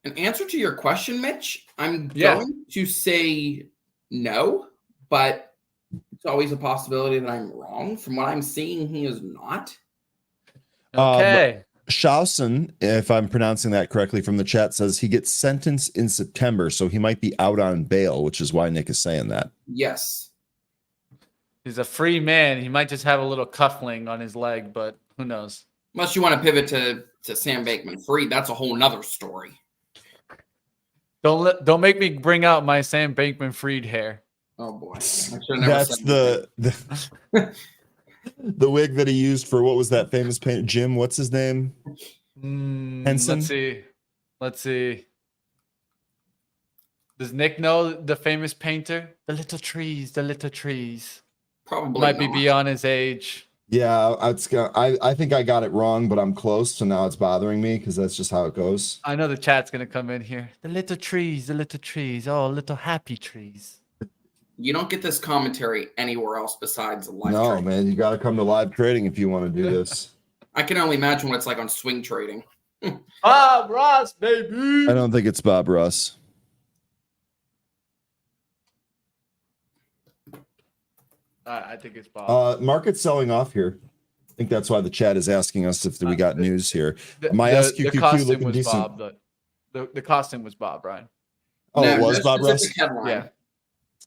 In answer to your question, Mitch, I'm going to say no, but it's always a possibility that I'm wrong. From what I'm seeing, he is not. Okay. Shausen, if I'm pronouncing that correctly from the chat, says he gets sentenced in September, so he might be out on bail, which is why Nick is saying that. Yes. He's a free man. He might just have a little cuffling on his leg, but who knows? Unless you want to pivot to Sam Bankman-Fried, that's a whole nother story. Don't make me bring out my Sam Bankman-Fried hair. Oh boy, That's the wig that he used for, what was that famous painter? Jim, what's his name? Henson. Let's see. Does Nick know the famous painter? The little trees. Probably might be not. beyond his age. Yeah, I think I got it wrong, but I'm close, so now it's bothering me because that's just how it goes. I know the chat's gonna come in here. The little trees. Oh, little happy trees. You don't get this commentary anywhere else besides live No, trading. man, you got to come to live trading if you want to do this. I can only imagine what it's like on swing trading. Bob Ross, baby. I don't think it's Bob Ross. I think it's Bob. Market's selling off here. I think that's why the chat is asking us if we got news here. My the SQQQ costume looking was decent. Bob. The costume was Bob, Brian. Oh, No, it was no Bob Ross? specific headline.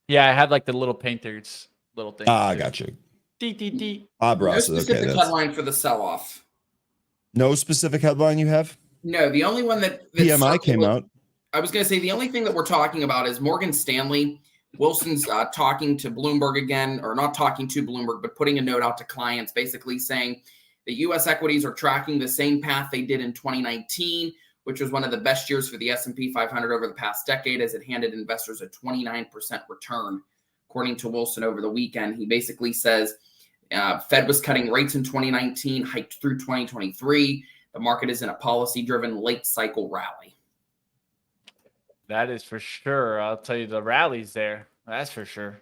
Yeah, I had like the little painters little thing. I got you. D. Bob No Ross. specific Okay, headline for the sell-off. no specific headline you have? No, the only one that PMI came out. I was going to say the only thing that we're talking about is Morgan Stanley. Wilson's talking to Bloomberg again, or not talking to Bloomberg, but putting a note out to clients basically saying that U.S. equities are tracking the same path they did in 2019, which was one of the best years for the S&P 500 over the past decade, as it handed investors a 29% return. According to Wilson over the weekend, he basically says Fed was cutting rates in 2019, hiked through 2023. The market is in a policy-driven late cycle rally. That is for sure. I'll tell you, the rally's there. That's for sure.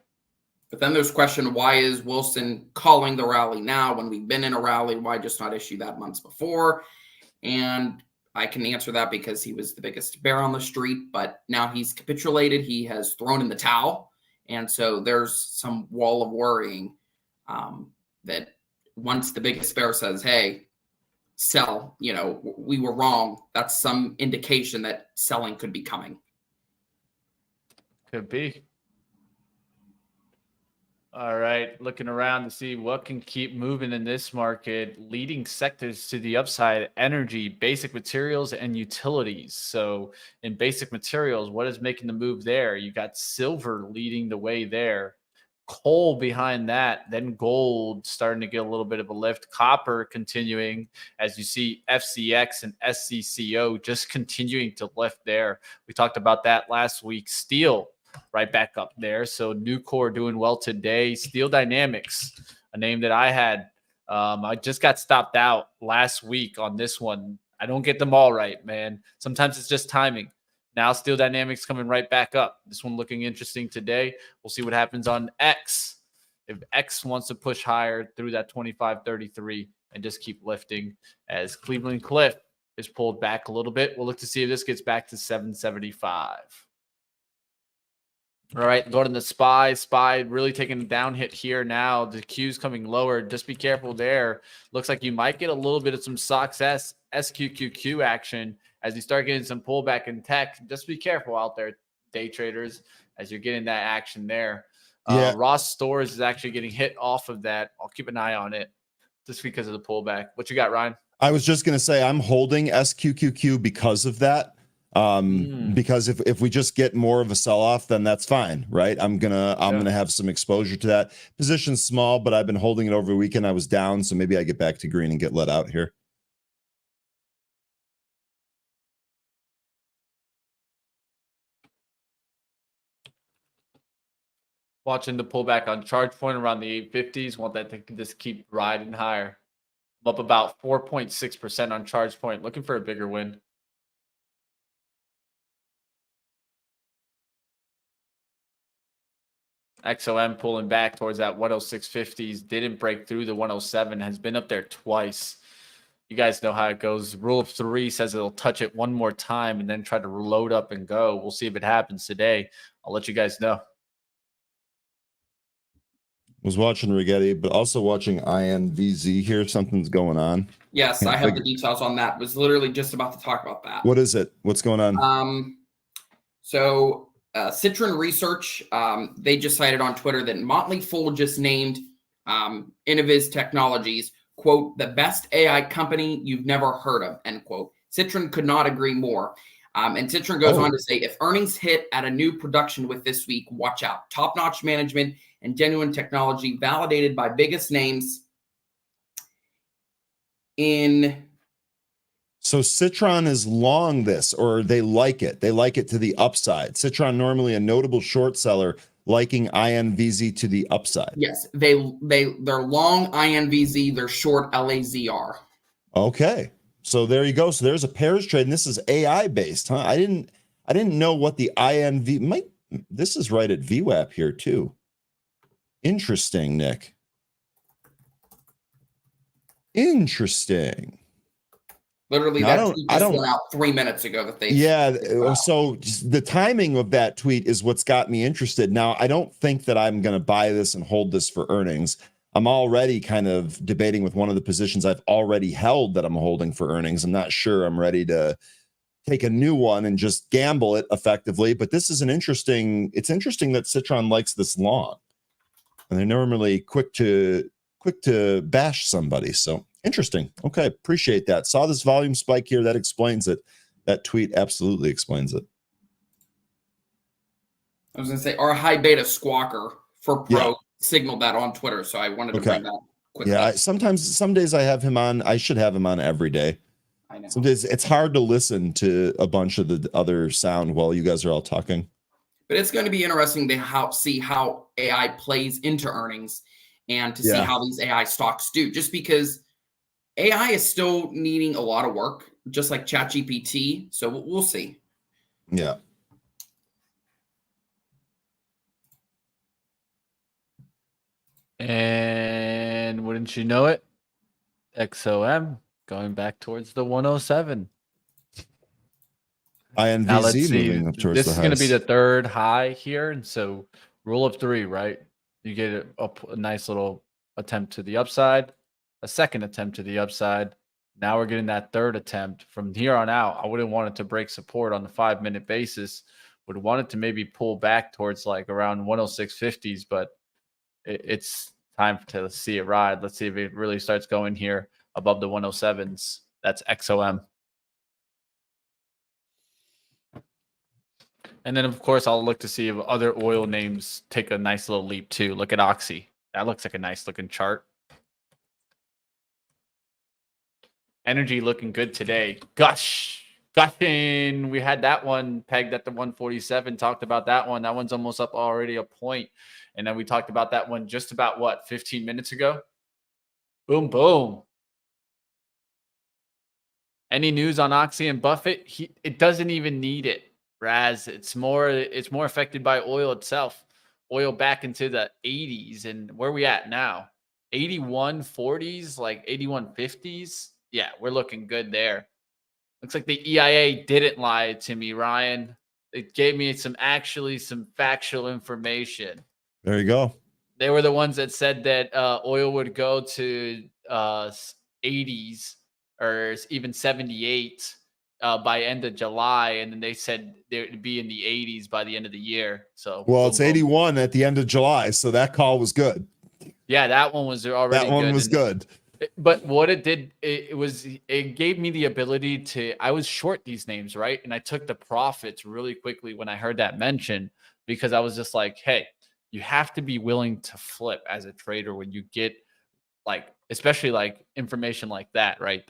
But then there's question, why is Wilson calling the rally now when we've been in a rally? Why just not issue that months before? And I can answer that because he was the biggest bear on the street, but now he's capitulated. He has thrown in the towel. And so there's some wall of worrying that once the biggest bear says, hey, sell, we were wrong. That's some indication that selling could be coming. Could be. All right, looking around to see what can keep moving in this market. Leading sectors to the upside: energy, basic materials, and utilities. So in basic materials, what is making the move there? You got silver leading the way there. Coal behind that, then gold starting to get a little bit of a lift. Copper continuing, as you see FCX and SCCO just continuing to lift there. We talked about that last week. Steel right back up there. So Nucor doing well today. Steel Dynamics, a name that I had. I just got stopped out last week on this one. I don't get them all right, man. Sometimes it's just timing. Now Steel Dynamics coming right back up. This one looking interesting today. We'll see what happens on X. If X wants to push higher through that 25.33 and just keep lifting, as Cleveland Cliff is pulled back a little bit. We'll look to see if this gets back to 775. All right, going to the SPY. SPY really taking a down hit here now. The Q's coming lower. Just be careful there. Looks like you might get a little bit of some SOX SQQQ action as you start getting some pullback in tech. Just be careful out there, day traders, as you're getting that action there. Yeah. Ross Stores is actually getting hit off of that. I'll keep an eye on it just because of the pullback. What you got, Ryan? I was just going to say I'm holding SQQQ because of that. Because if we just get more of a sell-off, then that's fine, right? I'm gonna have some exposure to that. Position's small, but I've been holding it over the weekend. I was down, so maybe I get back to green and get let out here. Watching the pullback on charge point around the 850s. Want that to just keep riding higher. I'm up about 4.6% on charge point. Looking for a bigger win. XOM pulling back towards that 106.50s. Didn't break through the 107. Has been up there twice. You guys know how it goes. Rule of 3 says it'll touch it one more time and then try to reload up and go. We'll see if it happens today. I'll let you guys know. Was watching Rigetti, but also watching INVZ here. Something's going on. Yes, I have the details on that. Was literally just about to talk about that. What is it? What's going on? Citron Research, they just cited on Twitter that Motley Fool just named Innoviz Technologies, quote, the best AI company you've never heard of, end quote. Citron could not agree more. And Citron goes on to say, if earnings hit at a new production with this week, watch out. Top-notch management and genuine technology validated by biggest names in... So Citron is long this, or they like it. They like it to the upside. Citron normally a notable short seller, liking INVZ to the upside. Yes, they're long INVZ, they're short LAZR. Okay, so there you go. So there's a pairs trade, and this is AI based, huh? I didn't know what the INV might. This is right at VWAP here too. Interesting, Nick. Interesting. Literally, no, that tweet just went out 3 minutes ago. That they so the timing of that tweet is what's got me interested. Now, I don't think that I'm going to buy this and hold this for earnings. I'm already kind of debating with one of the positions I've already held that I'm holding for earnings. I'm not sure I'm ready to take a new one and just gamble it effectively. But this is it's interesting that Citron likes this long, and they're normally quick to bash somebody. So interesting. Okay, appreciate that. Saw this volume spike here. That explains it. That tweet absolutely explains it. I was going to say our high beta squawker for pro signaled that on Twitter, so I wanted to bring that quickly. Yeah, some days I have him on. I should have him on every day. I know. Some days it's hard to listen to a bunch of the other sound while you guys are all talking. But it's going to be interesting to see how AI plays into earnings and to see how these AI stocks do. Just because AI is still needing a lot of work, just like ChatGPT. So we'll see. Yeah. And wouldn't you know it, XOM going back towards the 107. Now let's see. Moving up towards this the is going to be the third high here, and so rule of 3, right? You get a nice little attempt to the upside, a second attempt to the upside, Now we're getting that third attempt. From here on out, I wouldn't want it to break support on the 5-minute basis. Would want it to maybe pull back towards like around 106.50s, but it's time to see it ride. Let's see if it really starts going here above the 107s. That's XOM. And then, of course, I'll look to see if other oil names take a nice little leap too. Look at Oxy. That looks like a nice looking chart. Energy looking good today. Gushing. We had that one pegged at the 147. Talked about that one. That one's almost up already a point. And then we talked about that one just about, what, 15 minutes ago? Boom, boom. Any news on Oxy and Buffett? It doesn't even need it, Raz. It's more affected by oil itself. Oil back into the 80s. And where are we at now? 81.40s, like 81.50s. Yeah, we're looking good there. Looks like the EIA didn't lie to me, Ryan. It gave me some factual information. There you go. They were the ones that said that oil would go to 80s or even 78 by end of July, and then they said it would be in the 80s by the end of the year. So, well, it's 81 at the end of July, so that call was good. Yeah, that one was already good. That one was good. But what it did, it gave me the ability to, I was short these names, right? And I took the profits really quickly when I heard that mention, because I was just like, hey, you have to be willing to flip as a trader when you get like, especially like information like that, right?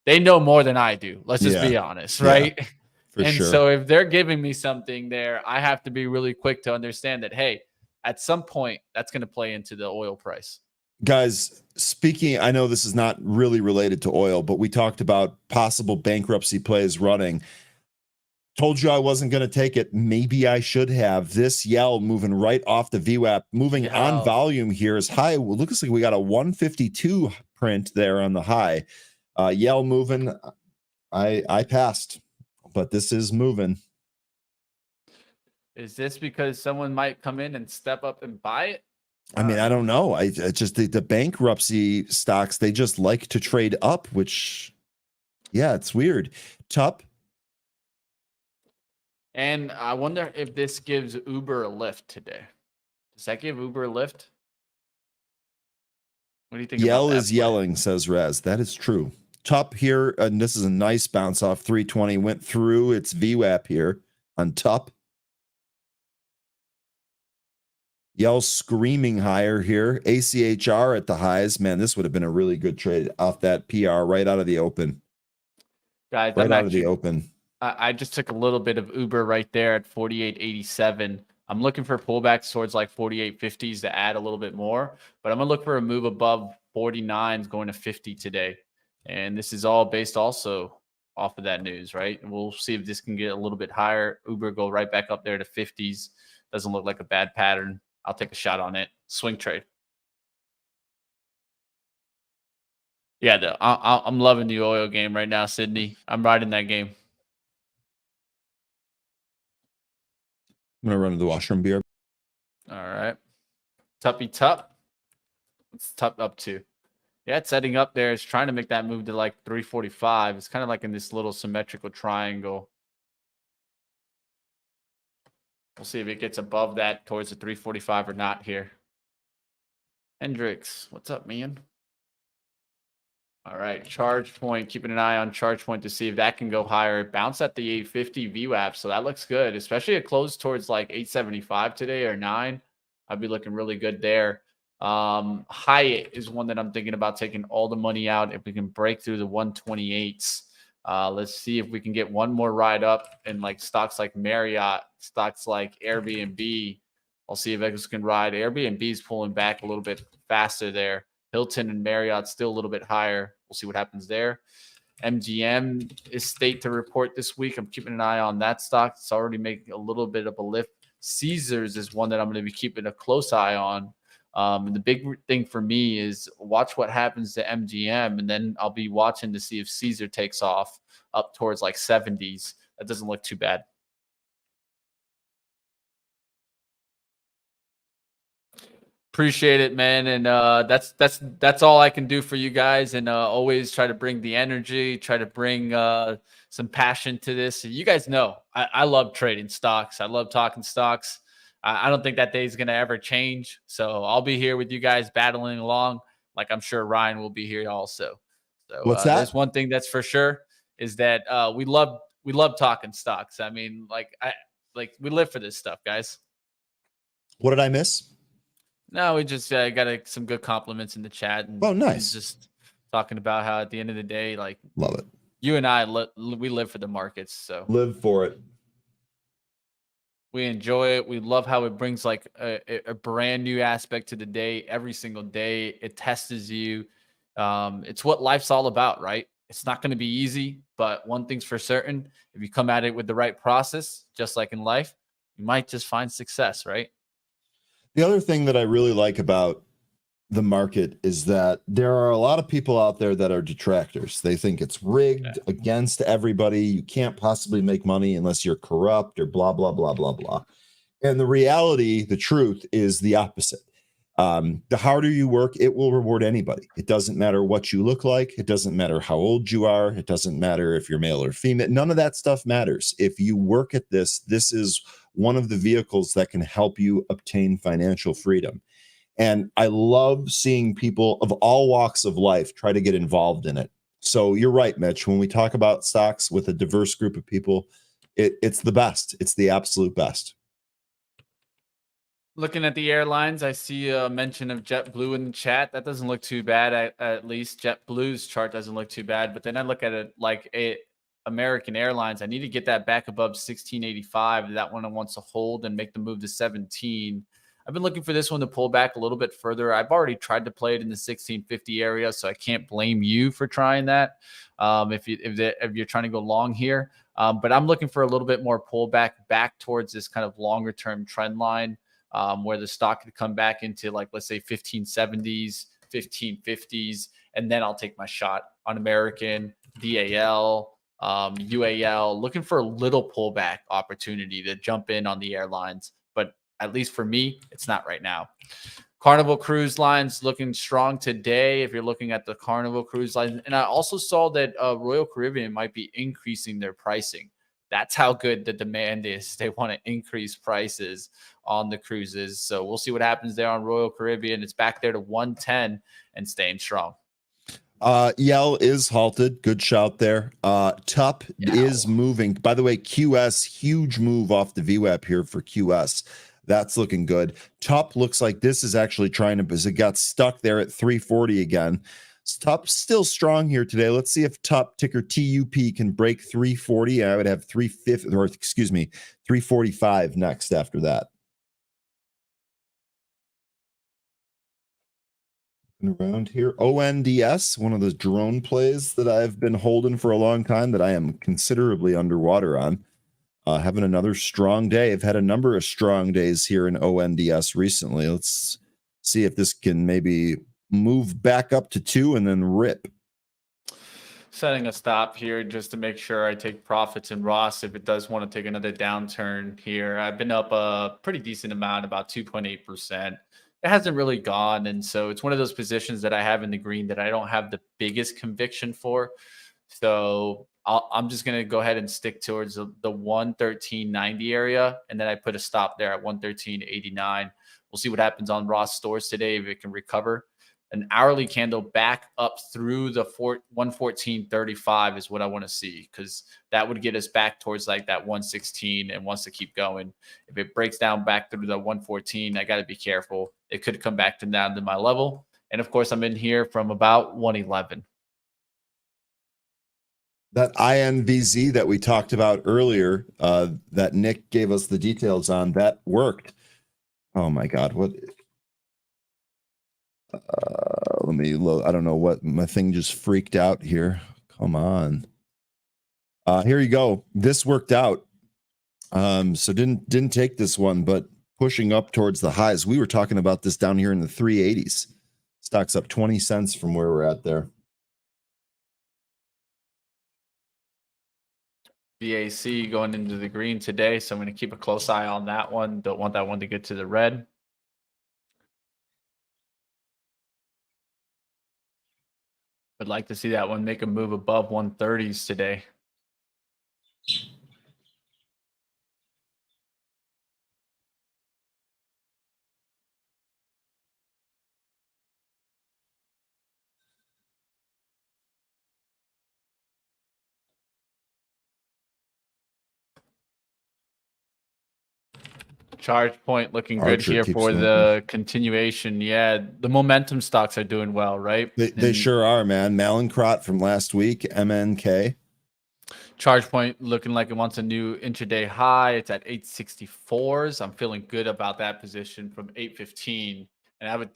They know more than I do. Let's just be honest, right? Yeah, sure. So if they're giving me something there, I have to be really quick to understand that, hey, at some point that's going to play into the oil price. Guys, speaking, I know this is not really related to oil, but we talked about possible bankruptcy plays running. Told you I wasn't going to take it. Maybe I should have. This yell moving right off the VWAP, moving on volume here is high. Well, looks like we got a 152 print there on the high. Yell moving. I passed, but this is moving. Is this because someone might come in and step up and buy it? I mean, I don't know. I just the bankruptcy stocks, they just like to trade up, which, yeah, it's weird. Tup. And I wonder if this gives Uber a lift today. Does that give Uber a lift? What do you think? Yell is yelling, says Rez. That is true. Tup here, and this is a nice bounce off 320. Went through its VWAP here on Tup. Yell screaming higher here. ACHR at the highs. Man, this would have been a really good trade off that PR right out of the open. Guys, right out of the open. I just took a little bit of Uber right there at 48.87. I'm looking for pullbacks towards like 48.50s to add a little bit more, but I'm going to look for a move above 49s going to 50 today. And this is all based also off of that news, right? And we'll see if this can get a little bit higher. Uber go right back up there to 50s. Doesn't look like a bad pattern. I'll take a shot on it. Swing trade. Yeah, I'm loving the oil game right now, Sydney. I'm riding that game. I'm going to run to the washroom beer. All right. Tuppy Tup. What's Tup up to? Yeah, it's setting up there. It's trying to make that move to like 345. It's kind of like in this little symmetrical triangle. We'll see if it gets above that towards the 345 or not here. Hendricks, what's up, man? All right, charge point. Keeping an eye on charge point to see if that can go higher. Bounce at the 850 VWAP, so that looks good. Especially a close towards like 875 today or 9. I'd be looking really good there. Hyatt is one that I'm thinking about taking all the money out if we can break through the 128s. Let's see if we can get one more ride up in like stocks like Marriott, stocks like Airbnb. I'll see if X can ride. Airbnb is pulling back a little bit faster there. Hilton and Marriott still a little bit higher. We'll see what happens there. MGM is state to report this week. I'm keeping an eye on that stock. It's already making a little bit of a lift. Caesars is one that I'm going to be keeping a close eye on. And the big thing for me is watch what happens to MGM, and then I'll be watching to see if Caesar takes off up towards like 70s. That doesn't look too bad. Appreciate it, man. And that's all I can do for you guys. And always try to bring the energy, try to bring some passion to this. You guys know I love trading stocks. I love talking stocks. I don't think that day is gonna ever change. So I'll be here with you guys battling along, like I'm sure Ryan will be here also. So What's there's that? one thing that's for sure is that we love talking stocks. I mean, we live for this stuff, guys. What did I miss? No, we just got some good compliments in the chat, and Oh, nice. just talking about how at the end of the day, like Love it. you and I, we live for the markets, so Live for it. we enjoy it. We love how it brings like a brand new aspect to the day every single day. It tests you. It's what life's all about, right? It's not going to be easy, but one thing's for certain: if you come at it with the right process, just like in life, you might just find success, right? The other thing that I really like about the market is that there are a lot of people out there that are detractors. They think it's rigged against everybody. You can't possibly make money unless you're corrupt or blah, blah, blah, blah, blah. And the reality, the truth is the opposite. The harder you work, it will reward anybody. It doesn't matter what you look like. It doesn't matter how old you are. It doesn't matter if you're male or female. None of that stuff matters. If you work at this, this is one of the vehicles that can help you obtain financial freedom. And I love seeing people of all walks of life try to get involved in it. So you're right, Mitch. When we talk about stocks with a diverse group of people, it's the best. It's the absolute best. Looking at the airlines, I see a mention of JetBlue in the chat. That doesn't look too bad. At least JetBlue's chart doesn't look too bad. But then I look at it like American Airlines. I need to get that back above 1685. That one wants to hold and make the move to 17. I've been looking for this one to pull back a little bit further. I've already tried to play it in the 1650 area, so I can't blame you for trying that. If you're trying to go long here, but I'm looking for a little bit more pullback back towards this kind of longer term trend line. Where the stock could come back into like, let's say 1570s, 1550s, and then I'll take my shot on American, DAL, UAL, looking for a little pullback opportunity to jump in on the airlines. But at least for me, it's not right now. Carnival Cruise Lines looking strong today if you're looking at the Carnival Cruise Lines. And I also saw that Royal Caribbean might be increasing their pricing. That's how good the demand is. They want to increase prices on the cruises. So we'll see what happens there on Royal Caribbean. It's back there to 110 and staying strong. Yell is halted. Good shout there. TUP is moving. By the way, QS, huge move off the VWAP here for QS. That's looking good. TUP looks like this is actually trying to, because it got stuck there at 340 again. TUP still strong here today. Let's see if TUP, ticker TUP, can break 340. I would have 350, or excuse me, 345 next after that. Around here, ONDS, one of those drone plays that I've been holding for a long time that I am considerably underwater on. Having another strong day. I've had a number of strong days here in ONDS recently. Let's see if this can maybe move back up to 2 and then rip. Setting a stop here just to make sure I take profits in Ross if it does want to take another downturn here. I've been up a pretty decent amount, about 2.8%. It hasn't really gone, and so it's one of those positions that I have in the green that I don't have the biggest conviction for. So I'm just going to go ahead and stick towards the 113.90 area, and then I put a stop there at 113.89. We'll see what happens on Ross stores today if it can recover. An hourly candle back up through the 114.35 is what I want to see, because that would get us back towards like that 116 and wants to keep going. If it breaks down back through the 114, I got to be careful. It could come back down to my level. And of course, I'm in here from about 111. That INVZ that we talked about earlier, that Nick gave us the details on, that worked. Oh my God, what? Let me load. I don't know what, my thing just freaked out here. Come on. Here you go. This worked out. So didn't take this one, but pushing up towards the highs. We were talking about this down here in the 380s. Stock's up 20 cents from where we're at there. VAC going into the green today, so I'm going to keep a close eye on that one. Don't want that one to get to the red. Would like to see that one make a move above 130s today. Charge point looking good Archer here keeps for moving. the continuation. Yeah, the momentum stocks are doing well, right? They sure are, man. Malincrot from last week, MNK. Charge point looking like it wants a new intraday high. It's at 864s. I'm feeling good about that position from 815. And I have a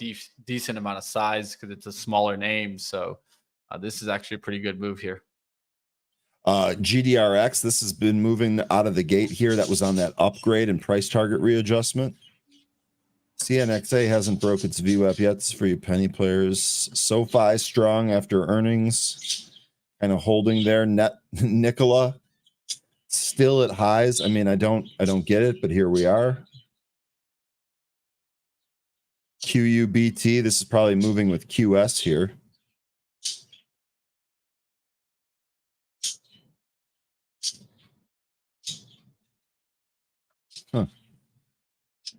decent amount of size because it's a smaller name. So this is actually a pretty good move here. GDRX, this has been moving out of the gate here. That was on that upgrade and price target readjustment. CNXA hasn't broke its VWAP yet. This is for you penny players. SoFi strong after earnings, kind of holding there. Nikola still at highs. I mean, I don't get it, but here we are. QUBT, this is probably moving with QS here. Huh.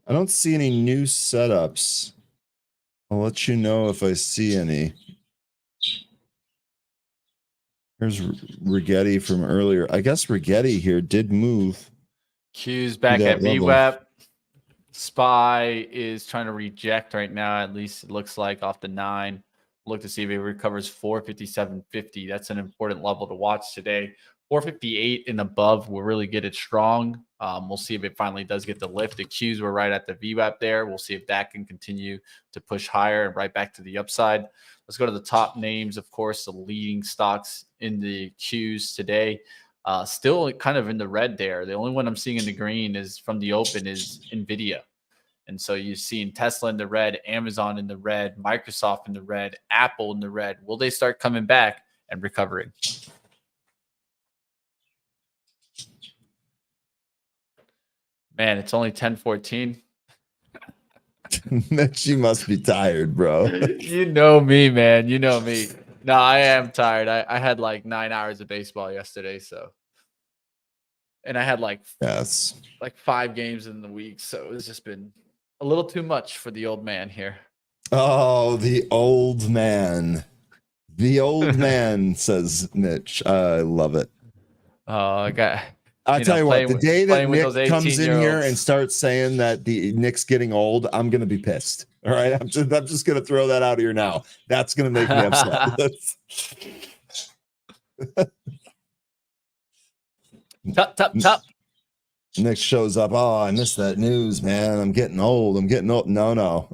I don't see any new setups. I'll let you know if I see any. Here's Rigetti from earlier. I guess Rigetti here did move. Q's back that at level. VWAP. SPY is trying to reject right now. At least it looks like off the 9. Look to see if it recovers 457.50. That's an important level to watch today. 458 and above will really get it strong. We'll see if it finally does get the lift. The Qs were right at the VWAP there. We'll see if that can continue to push higher and right back to the upside. Let's go to the top names. Of course, the leading stocks in the Qs today. Still kind of in the red there. The only one I'm seeing in the green is from the open is NVIDIA. And so you're seeing Tesla in the red, Amazon in the red, Microsoft in the red, Apple in the red. Will they start coming back and recovering? Man, it's only 10:14. Mitch, you must be tired, bro. You know me, man. You know me. No, I am tired. I had like 9 hours of baseball yesterday, so. And I had like 5 games in the week, so it's just been a little too much for the old man here. Oh, the old man. The old man, says Mitch. I love it. Oh, I got. I'll tell you what, the day that Nick Nick comes in here and starts saying that the Nick's getting old, I'm gonna be pissed. All right. I'm just gonna throw that out here now. That's gonna make me upset. Top. Nick shows up. Oh, I missed that news, man. I'm getting old. No.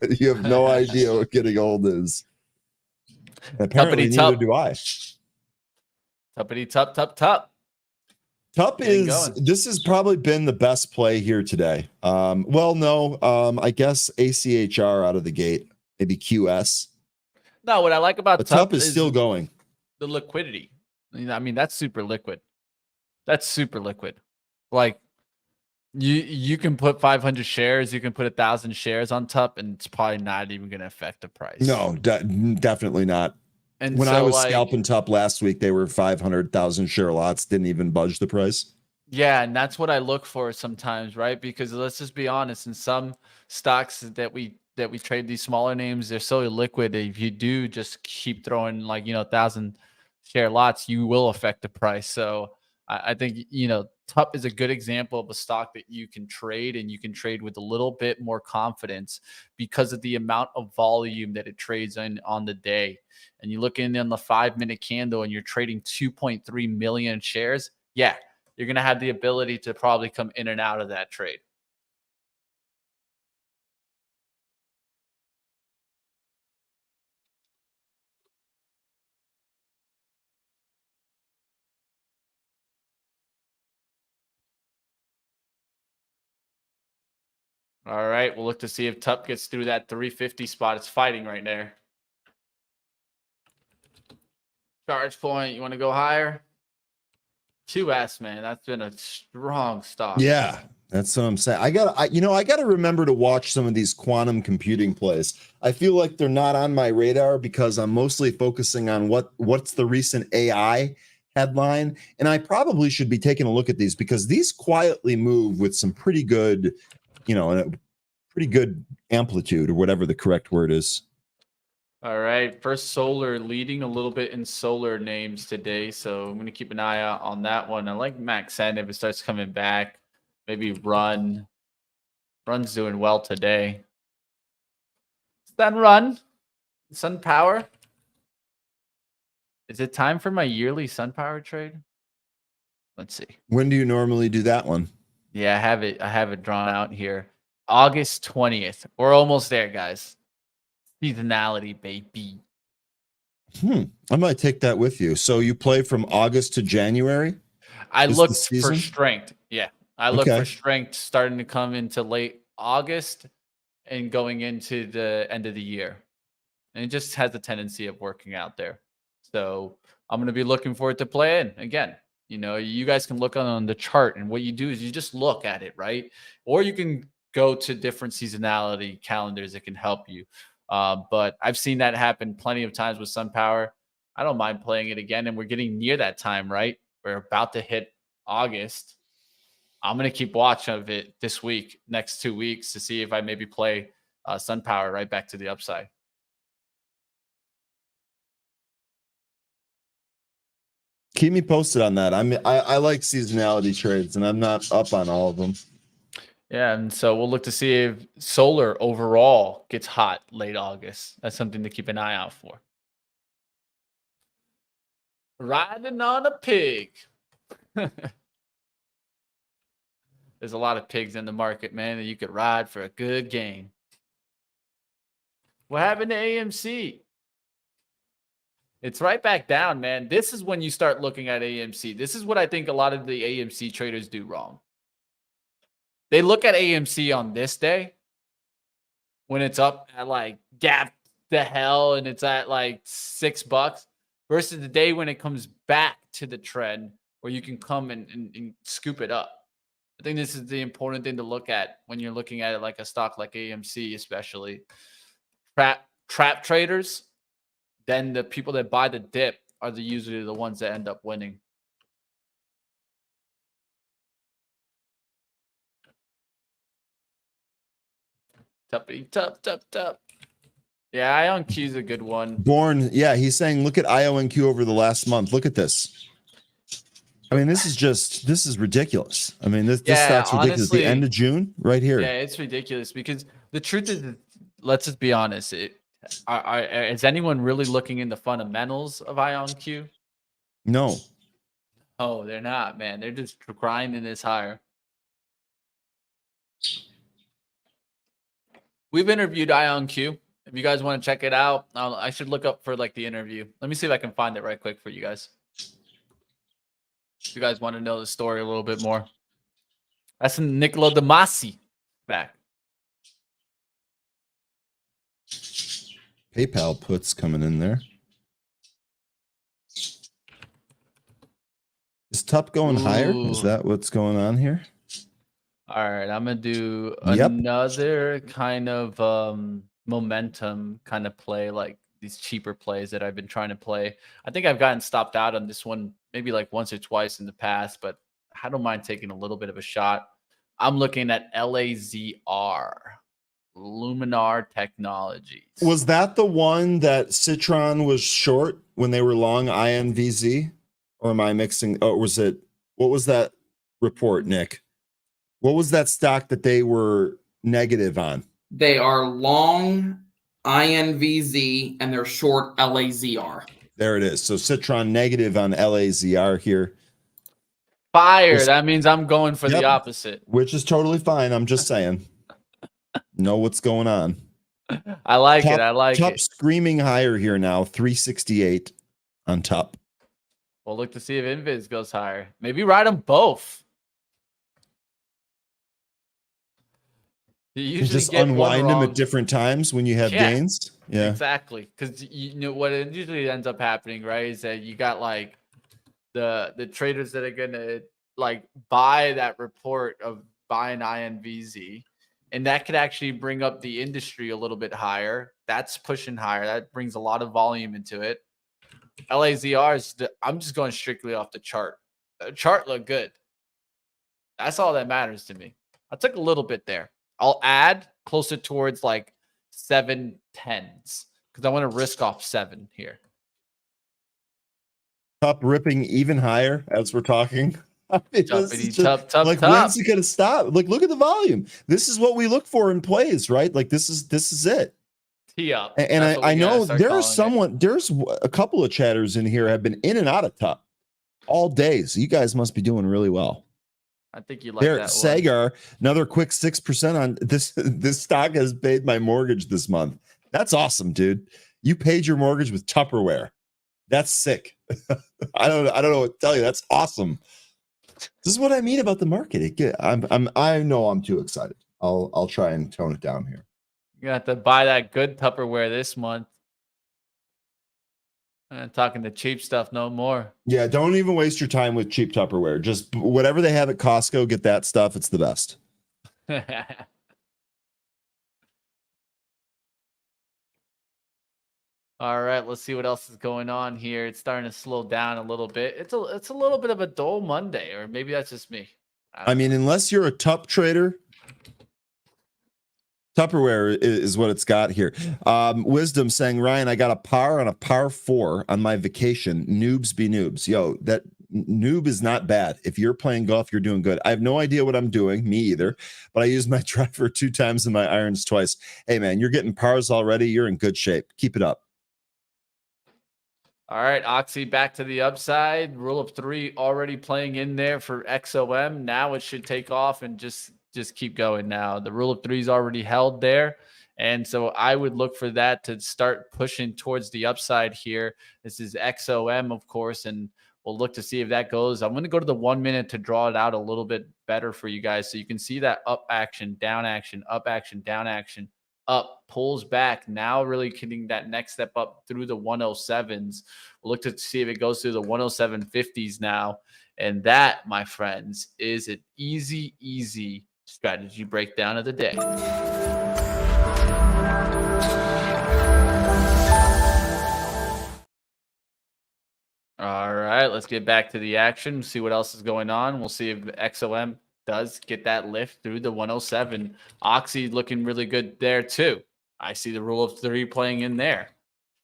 You have no idea what getting old is. Apparently, neither do I. Tuppity top. Tup this has probably been the best play here today. I guess ACHR out of the gate, maybe QS. No, what I like about Tup is still going. The liquidity. I mean, that's super liquid. Like you can put 500 shares, you can put 1,000 shares on Tup, and it's probably not even going to affect the price. No, definitely not. And when I was scalping Tup last week, they were 500,000 share lots, didn't even budge the price. Yeah, and that's what I look for sometimes, right? Because let's just be honest, in some stocks that we trade, these smaller names, they're so illiquid. If you do just keep throwing 1,000 share lots, you will affect the price. So I think Tup is a good example of a stock that you can trade, and you can trade with a little bit more confidence because of the amount of volume that it trades in on the day. And you look in the 5-minute candle and you're trading 2.3 million shares. Yeah, you're going to have the ability to probably come in and out of that trade. All right, we'll look to see if Tup gets through that 350 spot. It's fighting right there. Charge point, you want to go higher? 2S, man. That's been a strong stock. Yeah. That's what I'm saying. I gotta remember to watch some of these quantum computing plays. I feel like they're not on my radar because I'm mostly focusing on what's the recent AI headline, and I probably should be taking a look at these because these quietly move with some pretty good, a pretty good amplitude or whatever the correct word is. All right, first solar leading a little bit in solar names today, so I'm going to keep an eye out on that one. I like Maxen if it starts coming back. Maybe Run's doing well today. Run, Sun Power. Is it time for my yearly Sun Power trade? Let's see. When do you normally do that one? Yeah, I have it drawn out here. August 20th. We're almost there, guys. Seasonality, baby. I might take that with you. So you play from August to January? I looked for strength. Yeah. I look Okay. for strength starting to come into late August and going into the end of the year. And it just has a tendency of working out there. So I'm going to be looking for it to play in. Again, you guys can look on the chart, and what you do is you just look at it, right? Or you can go to different seasonality calendars that can help you. But I've seen that happen plenty of times with Sun Power. I don't mind playing it again, and we're getting near that time, right? We're about to hit August. I'm going to keep watch of it this week, next 2 weeks, to see if I maybe play Sun Power right back to the upside. Keep me posted on that. I like seasonality trades, and I'm not up on all of them. Yeah, and so we'll look to see if solar overall gets hot late August. That's something to keep an eye out for. Riding on a pig. There's a lot of pigs in the market, man, that you could ride for a good game. What happened to AMC? It's right back down, man. This is when you start looking at AMC. This is what I think a lot of the AMC traders do wrong. They look at AMC on this day when it's up at like gap the hell and it's at like $6 versus the day when it comes back to the trend where you can come and scoop it up. I think this is the important thing to look at when you're looking at it like a stock like AMC, especially. Trap traders, then the people that buy the dip are usually the ones that end up winning. Tup. Yeah, IonQ is a good one. Born, yeah, he's saying look at IONQ over the last month. Look at this. I mean, this is ridiculous. I mean, this stock's ridiculous. Honestly, the end of June, right here. Yeah, it's ridiculous because the truth is, let's just be honest. Is anyone really looking in the fundamentals of IonQ? No. Oh, they're not, man. They're just grinding this higher. We've interviewed IonQ. If you guys want to check it out, I should look up for like the interview. Let me see if I can find it right quick for you guys. If you guys want to know the story a little bit more. That's Nicola Damasi back. PayPal puts coming in there. Is TUP going higher? Is that what's going on here? All right, I'm gonna do another kind of momentum kind of play, like these cheaper plays that I've been trying to play. I think I've gotten stopped out on this one maybe like once or twice in the past, but I don't mind taking a little bit of a shot. I'm looking at LAZR, Luminar Technologies. Was that the one that Citron was short when they were long INVZ? Or am I mixing? Oh, was it? What was that report, Nick? What was that stock that they were negative on? They are long INVZ and they're short LAZR. There it is. So Citron negative on LAZR here. Fire. That means I'm going for the opposite. Which is totally fine. I'm just saying. Know what's going on. I like it. I like TUP it. Screaming higher here now. 368 on TUP. We'll look to see if Invis goes higher. Maybe ride them both. You just unwind them at different times when you have gains. Yeah, exactly. Because you know what it usually ends up happening, right? Is that you got like the traders that are gonna like buy that report of buying INVZ, and that could actually bring up the industry a little bit higher. That's pushing higher. That brings a lot of volume into it. LAZR I'm just going strictly off the chart. The chart looked good. That's all that matters to me. I took a little bit there. I'll add closer towards like 7/10s because I want to risk off 7 here. Top ripping even higher as we're talking. I mean, Tough. When's it gonna stop? Like, look at the volume. This is what we look for in plays, right? Like, this is it. Tee up. And I know there's a couple of chatters in here have been in and out of top all day. So you guys must be doing really well. I think you like that. Sagar, another quick 6% on this. This stock has paid my mortgage this month. That's awesome, dude. You paid your mortgage with Tupperware. That's sick. I don't know what to tell you. That's awesome. This is what I mean about the market. I know I'm too excited. I'll try and tone it down here. You have to buy that good Tupperware this month. I'm not talking the cheap stuff no more. Yeah, don't even waste your time with cheap Tupperware. Just whatever they have at Costco, get that stuff. It's the best. All right, let's see what else is going on here. It's starting to slow down a little bit. It's a little bit of a dull Monday, or maybe that's just me. I mean, unless you're a Tup trader, Tupperware is what it's got here. Wisdom saying, Ryan, I got a par on a par 4 on my vacation. Noobs be noobs. Yo, that noob is not bad. If you're playing golf, you're doing good. I have no idea what I'm doing, me either, but I used my driver 2 times and my irons twice. Hey, man, you're getting pars already. You're in good shape. Keep it up. All right, Oxy back to the upside. Rule of 3 already playing in there for XOM. Now it should take off and just keep going now. The rule of 3 is already held there. And so I would look for that to start pushing towards the upside here. This is XOM, of course, and we'll look to see if that goes. I'm going to go to the 1 minute to draw it out a little bit better for you guys. So you can see that up action, down action, up action, down action, up, pulls back. Now really getting that next step up through the 107s. We'll look to see if it goes through the 107.50s now. And that, my friends, is an easy strategy breakdown of the day. All right, let's get back to the action, see what else is going on. We'll see if XOM does get that lift through the 107. Oxy looking really good there too. I see the rule of 3 playing in there.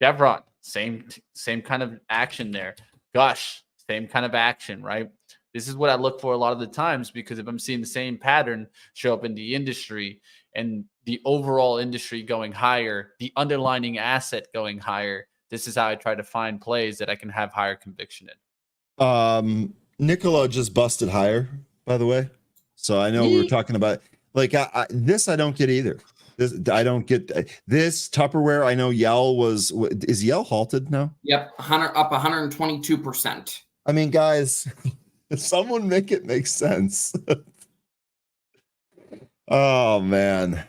Chevron, same kind of action there. Gush, same kind of action, right? This is what I look for a lot of the times, because if I'm seeing the same pattern show up in the industry and the overall industry going higher, the underlying asset going higher, this is how I try to find plays that I can have higher conviction in. Nicola just busted higher, by the way. So I know we were talking about like this. I don't get either. I don't get this Tupperware. I know Yell is Yell halted now? Yep, up 122%. I mean, guys, someone make it make sense. Oh man.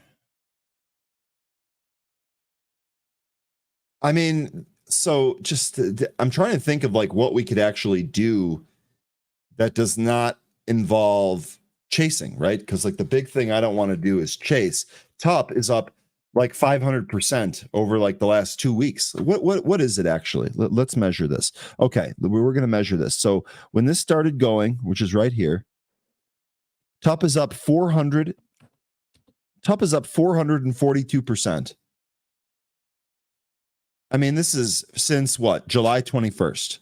I mean, so just I'm trying to think of like what we could actually do that does not involve chasing, right? Because like the big thing I don't want to do is chase. Top is up like 500% over like the last 2 weeks. What is it actually? Let's measure this. Okay, we're going to measure this. So when this started going, which is right here, top is up 400. Top is up 442%. I mean, this is since what? July 21st.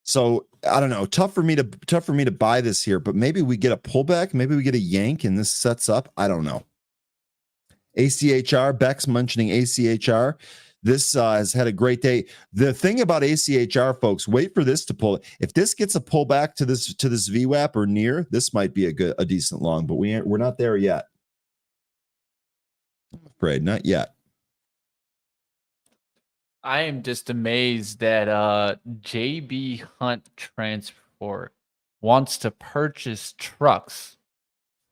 So I don't know. Tough for me to buy this here, but maybe we get a pullback, maybe we get a yank, and this sets up. I don't know. ACHR, Beck's mentioning ACHR. This has had a great day. The thing about ACHR, folks, wait for this to pull. If this gets a pullback to this VWAP or near, this might be a decent long, but we're not there yet. I'm afraid not yet. I am just amazed that JB Hunt Transport wants to purchase trucks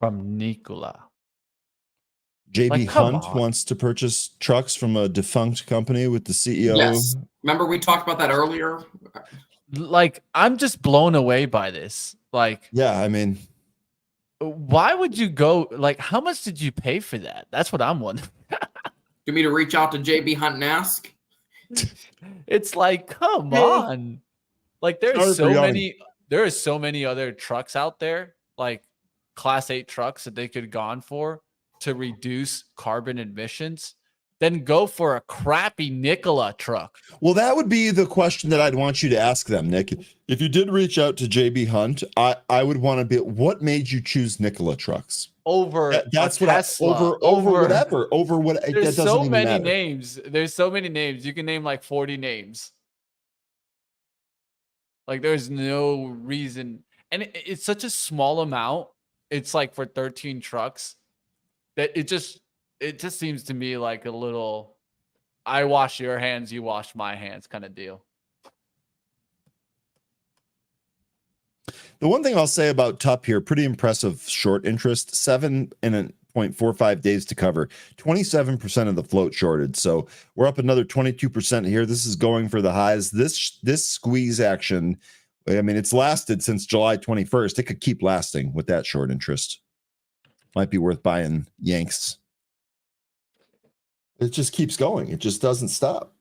from Nikola. JB Hunt wants to purchase trucks from a defunct company with the CEO. Yes. Remember we talked about that earlier? Like, I'm just blown away by this. Like, yeah, I mean, Why would you go? Like, how much did you pay for that? That's what I'm wondering. Do me to reach out to JB Hunt and ask? It's like, come Yeah. on. Like, Sorry for yawning. there is so many other trucks out there, like Class 8 trucks that they could have gone for to reduce carbon emissions. Then go for a crappy Nikola truck. Well, that would be the question that I'd want you to ask them, Nick. If you did reach out to JB Hunt, I would want to be, what made you choose Nikola trucks? Over That's a what Tesla, over whatever, over what that There's doesn't so even many matter. names. There's so many names. You can name like 40 names. Like, there's no reason. And it's such a small amount. It's like for 13 trucks that it just seems to me like a little I wash your hands, you wash my hands kind of deal. The one thing I'll say about TUP here, pretty impressive short interest, 7.45 days to cover, 27% of the float shorted. So we're up another 22% here. This is going for the highs. This squeeze action, I mean, it's lasted since July 21st. It could keep lasting with that short interest. Might be worth buying Yanks. It just keeps going. It just doesn't stop.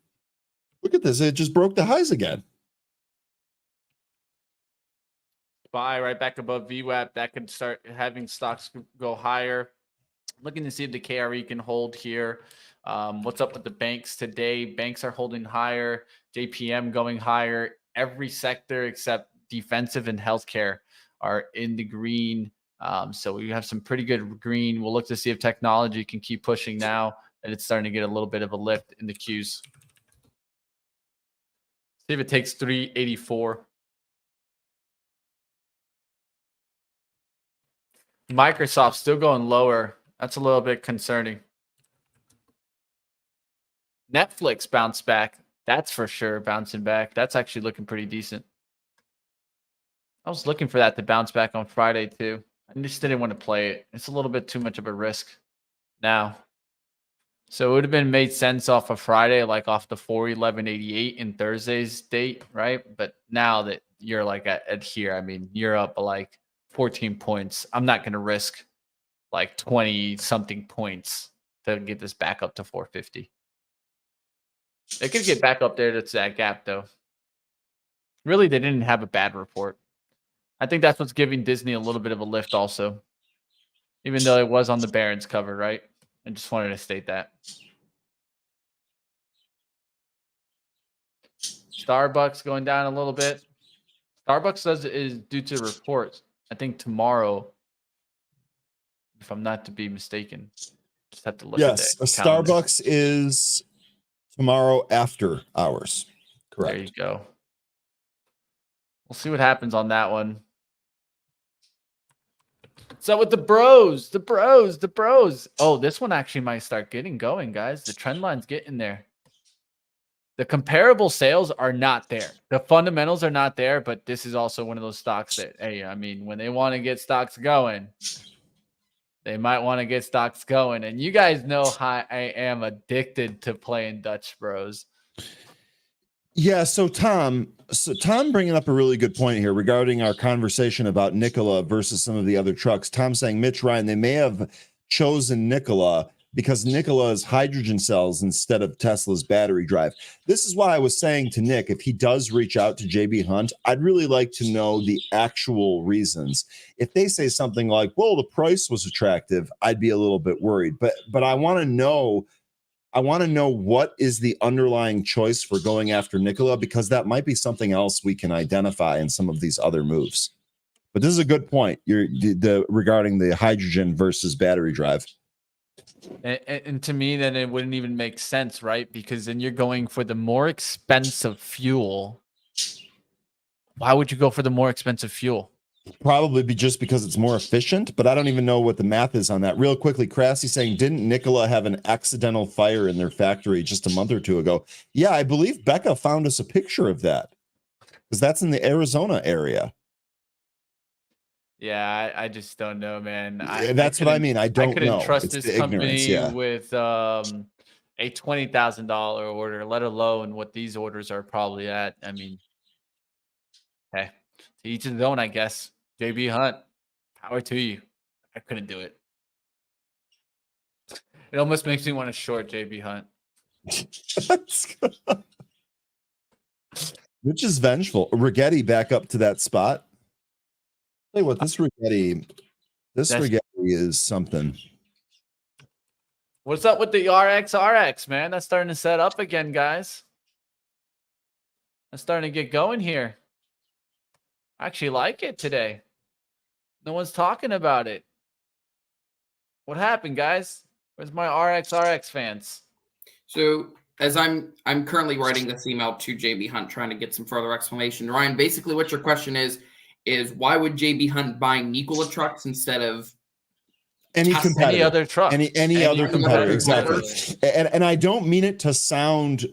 Look at this. It just broke the highs again. Buy right back above VWAP. That could start having stocks go higher. Looking to see if the KRE can hold here. What's up with the banks today? Banks are holding higher. JPM going higher. Every sector except defensive and healthcare are in the green. So we have some pretty good green. We'll look to see if technology can keep pushing now that it's starting to get a little bit of a lift in the Qs. See if it takes 384. Microsoft still going lower. That's a little bit concerning. Netflix bounced back. That's for sure bouncing back. That's actually looking pretty decent. I was looking for that to bounce back on Friday too. I just didn't want to play it. It's a little bit too much of a risk now. So it would have been made sense off of Friday, like off the 411.88 in Thursday's date, right? But now that you're like at here, I mean, you're up like 14 points. I'm not going to risk like 20 something points to get this back up to 450. It could get back up there to that gap though. Really, they didn't have a bad report. I think that's what's giving Disney a little bit of a lift also. Even though it was on the Barron's cover, right? I just wanted to state that. Starbucks going down a little bit. Starbucks says it is due to reports. I think tomorrow, if I'm not to be mistaken. Just have to look at Yes, the Starbucks is tomorrow after hours. Correct. There you go. We'll see what happens on that one. So with the bros. Oh, this one actually might start getting going, guys. The trend line's getting there. The comparable sales are not there. The fundamentals are not there, but this is also one of those stocks that, hey, I mean, when they want to get stocks going, they might want to get stocks going. And you guys know how I am addicted to playing Dutch Bros. Yeah, so Tom bringing up a really good point here regarding our conversation about Nikola versus some of the other trucks. Tom saying, Mitch, Ryan, they may have chosen Nikola because Nikola is hydrogen cells instead of Tesla's battery drive. This is why I was saying to Nick, if he does reach out to JB Hunt, I'd really like to know the actual reasons. If they say something like, well, the price was attractive, I'd be a little bit worried. But I want to know what is the underlying choice for going after Nikola, because that might be something else we can identify in some of these other moves. But this is a good point. Regarding the hydrogen versus battery drive. And to me, then it wouldn't even make sense, right? Because then you're going for the more expensive fuel. Why would you go for the more expensive fuel? Probably be just because it's more efficient, but I don't even know what the math is on that. Real quickly, Crassy saying, didn't Nikola have an accidental fire in their factory just a month or two ago? Yeah, I believe Becca found us a picture of that because that's in the Arizona area. Yeah, I just don't know, man. That's what I mean. I don't know. Trust it's this company yeah. with a $20,000 order, let alone what these orders are probably at. I mean, hey, to each his own, I guess. JB Hunt, power to you. I couldn't do it. It almost makes me want to short JB Hunt. Which is vengeful. Rigetti back up to that spot. Tell you what, this Rigetti is something. What's up with the RX, man? That's starting to set up again, guys. That's starting to get going here. I actually like it today. No one's talking about it. What happened, guys? Where's my RX fans? So as I'm currently writing this email to JB Hunt, trying to get some further explanation. Ryan, basically what your question is why would JB Hunt buy Nikola trucks instead of any competitor, any other truck, any other competitor, exactly. And I don't mean it to sound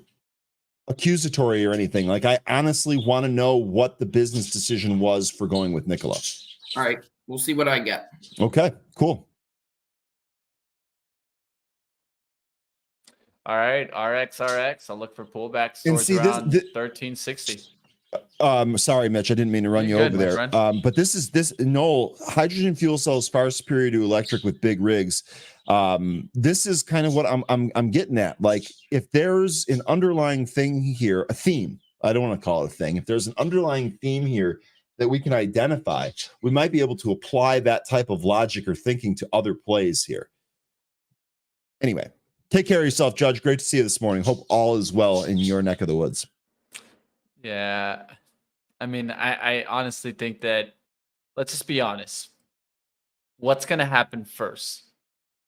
accusatory or anything. Like, I honestly want to know what the business decision was for going with Nikola. All right, we'll see what I get. Okay, cool. All right, RX. I'll look for pullbacks And towards see, around this 1360. Sorry, Mitch, I didn't mean to run you over there. But this Noel, hydrogen fuel cell is far superior to electric with big rigs. This is kind of what I'm getting at. Like, if there's an underlying thing here, a theme, I don't want to call it a thing. If there's an underlying theme here that we can identify, we might be able to apply that type of logic or thinking to other plays here. Anyway, take care of yourself, Judge. Great to see you this morning. Hope all is well in your neck of the woods. Yeah. I mean, I honestly think that, let's just be honest. What's going to happen first?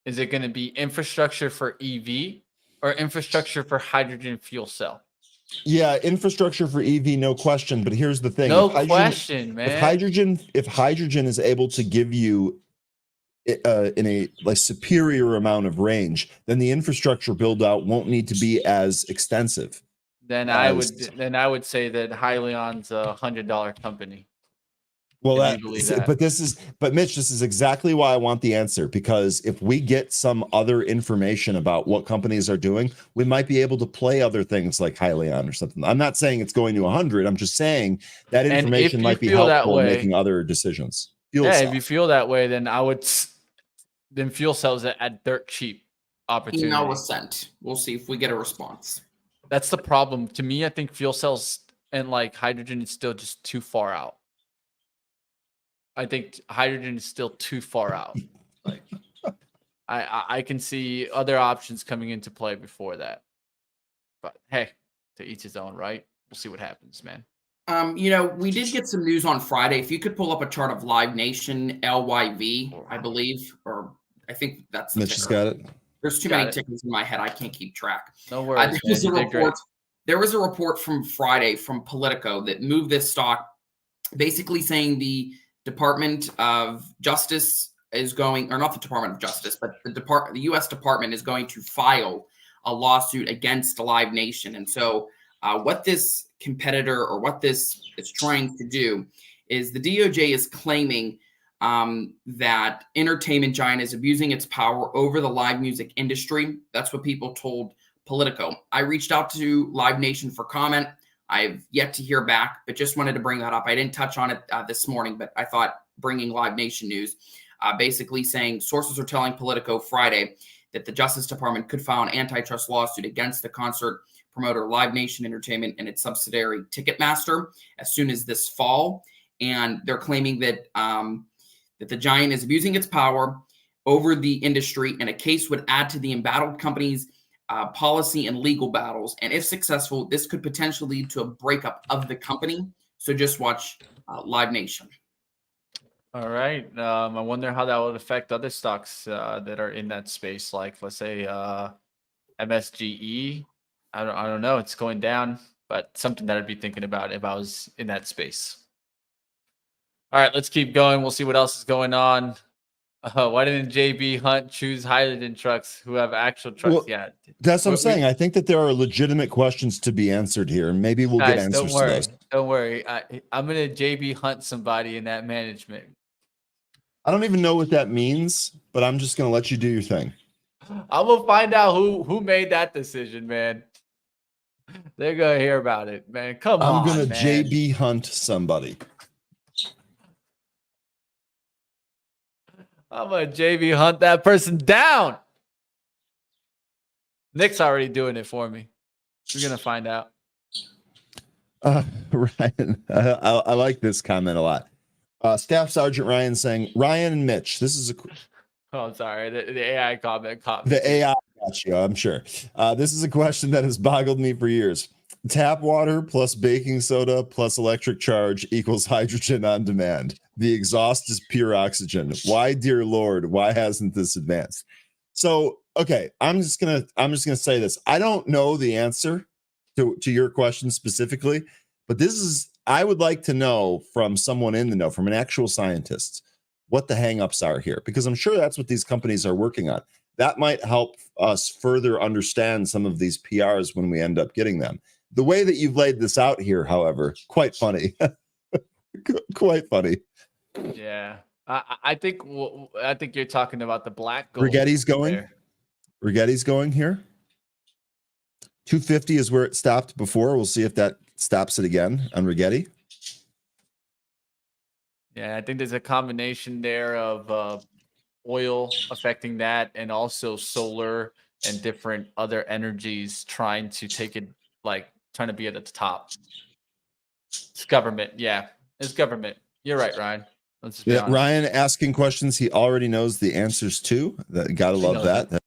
Is it going to be infrastructure for EV or infrastructure for hydrogen fuel cell? Yeah, infrastructure for EV, no question. But here's the thing: no question, man. If hydrogen is able to give you in a like superior amount of range, then the infrastructure build out won't need to be as extensive. Then I would say that Hyliion's a $100 company. Well, but Mitch, this is exactly why I want the answer, because if we get some other information about what companies are doing, we might be able to play other things like Hyliion or something. I'm not saying it's going to 100. I'm just saying that information might be helpful in making other decisions. If you feel that way, then then fuel cells at dirt cheap opportunity. Email was sent. We'll see if we get a response. That's the problem. To me, I think fuel cells and like hydrogen is still just too far out. I think hydrogen is still too far out. Like, I can see other options coming into play before that. But hey, to each his own, right? We'll see what happens, man. We did get some news on Friday. If you could pull up a chart of Live Nation LYV, I believe, or I think that's the Mitch has got it. There's too many tickets in my head. I can't keep track. No worries. There was a report from Friday from Politico that moved this stock, basically saying the Department of Justice is going, or not the Department of Justice, but the U.S. Department is going to file a lawsuit against Live Nation. And so what this competitor or what this is trying to do is the DOJ is claiming that entertainment giant is abusing its power over the live music industry. That's what people told Politico. I reached out to Live Nation for comment. I've yet to hear back, but just wanted to bring that up. I didn't touch on it this morning, but I thought bringing Live Nation news, basically saying sources are telling Politico Friday that the Justice Department could file an antitrust lawsuit against the concert promoter Live Nation Entertainment and its subsidiary Ticketmaster as soon as this fall. And they're claiming that that the giant is abusing its power over the industry, and a case would add to the embattled company's policy and legal battles. And if successful, this could potentially lead to a breakup of the company. So just watch Live Nation. All right. I wonder how that would affect other stocks that are in that space, like let's say MSGE. I don't know. It's going down, but something that I'd be thinking about if I was in that space. All right, let's keep going. We'll see what else is going on. Why didn't JB Hunt choose hydrogen trucks who have actual trucks? Well, yeah, that's what I'm saying. I think that there are legitimate questions to be answered here, and maybe we'll get answers to those. Don't worry. I'm going to JB Hunt somebody in that management. I don't even know what that means, but I'm just going to let you do your thing. I'm going to find out who made that decision, man. They're going to hear about it, man. Come on, I'm going to JB Hunt somebody. I'm gonna JV hunt that person down. Nick's already doing it for me. We're gonna find out. Ryan, I like this comment a lot. Staff Sergeant Ryan saying, Ryan and Mitch, this is a Oh, I'm sorry. The AI comment caught me. the AI got you, I'm sure. This is a question that has boggled me for years. Tap water plus baking soda plus electric charge equals hydrogen on demand. The exhaust is pure oxygen. Why, dear Lord, why hasn't this advanced? So, okay, I'm just gonna say this. I don't know the answer to your question specifically, but I would like to know from someone in the know, from an actual scientist, what the hangups are here, because I'm sure that's what these companies are working on. That might help us further understand some of these PRs when we end up getting them. The way that you've laid this out here, however, quite funny. Quite funny. Yeah. I think you're talking about the black gold. Rigetti's going. There. Rigetti's going here. 250 is where it stopped before. We'll see if that stops it again on Rigetti. Yeah, I think there's a combination there of oil affecting that, and also solar and different other energies trying to take it, like trying to be at the top. It's government. Yeah, it's government. You're right, Ryan. Let's just be honest. Ryan asking questions he already knows the answers to. Gotta love that.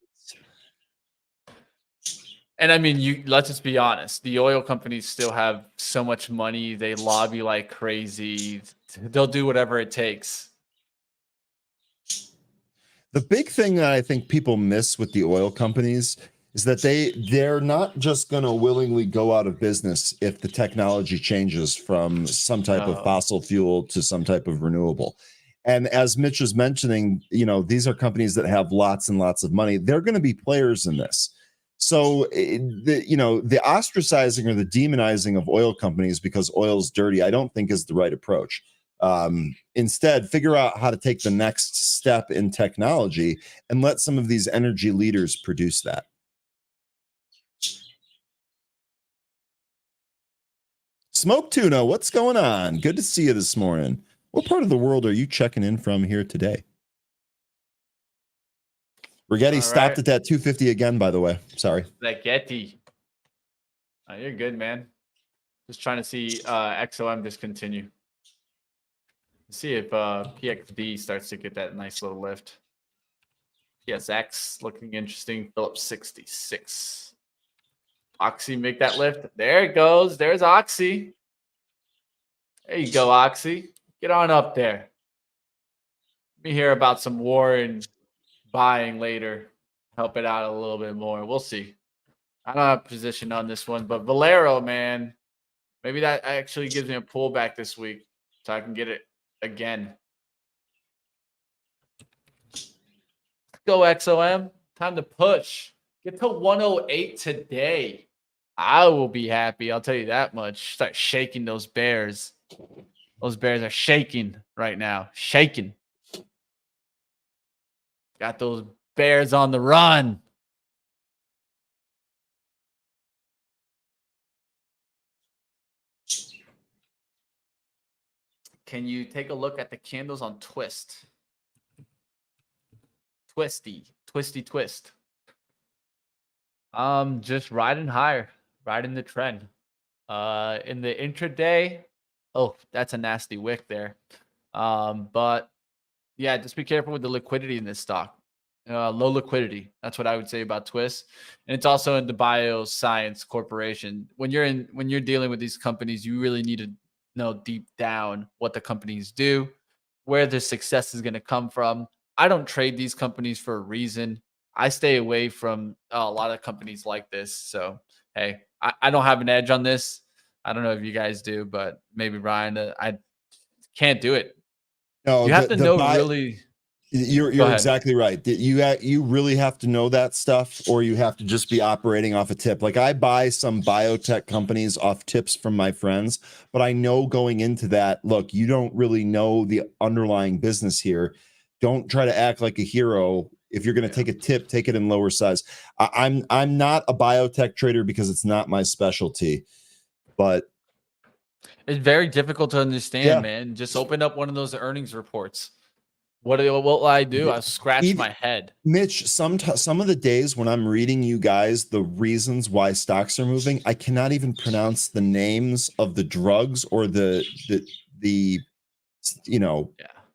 And I mean, let's just be honest. The oil companies still have so much money. They lobby like crazy. They'll do whatever it takes. The big thing that I think people miss with the oil companies is that they're not just going to willingly go out of business if the technology changes from some type of fossil fuel to some type of renewable. And as Mitch was mentioning, these are companies that have lots and lots of money. They're going to be players in this. So the ostracizing or the demonizing of oil companies because oil's dirty, I don't think is the right approach. Instead, figure out how to take the next step in technology and let some of these energy leaders produce that. Smoke Tuna, what's going on? Good to see you this morning. What part of the world are you checking in from here today? Rigetti stopped at that 250 again, by the way. Sorry. Rigetti. Oh, you're good, man. Just trying to see XOM discontinue. See if PXD starts to get that nice little lift. PSX looking interesting. Phillips 66. Oxy make that lift. There it goes. There's Oxy. There you go, Oxy. Get on up there. Let me hear about some Warren buying later. Help it out a little bit more. We'll see. I don't have a position on this one, but Valero, man, maybe that actually gives me a pullback this week so I can get it again. Go XOM. Time to push. Get to 108 today. I will be happy. I'll tell you that much. Start shaking those bears. Those bears are shaking right now. Shaking. Got those bears on the run. Can you take a look at the candles on Twist? Twisty twist. Just riding higher, riding the trend. In the intraday, oh, that's a nasty wick there. But yeah, just be careful with the liquidity in this stock. Low liquidity. That's what I would say about Twist. And it's also in the Bioscience Corporation. When you're dealing with these companies, you really need to know deep down what the companies do, where their success is going to come from. I don't trade these companies for a reason. I stay away from a lot of companies like this. So, hey, I don't have an edge on this. I don't know if you guys do, but maybe Ryan, I can't do it. No, you have to know really. You're exactly right. You really have to know that stuff, or you have to just be operating off a tip. Like I buy some biotech companies off tips from my friends, but I know going into that, look, you don't really know the underlying business here. Don't try to act like a hero. If you're going to take a tip, take it in lower size. I'm not a biotech trader because it's not my specialty, but it's very difficult to understand, man. Just open up one of those earnings reports. What will I do? I scratch Even- my head. Mitch, some of the days when I'm reading you guys the reasons why stocks are moving, I cannot even pronounce the names of the drugs or the Yeah.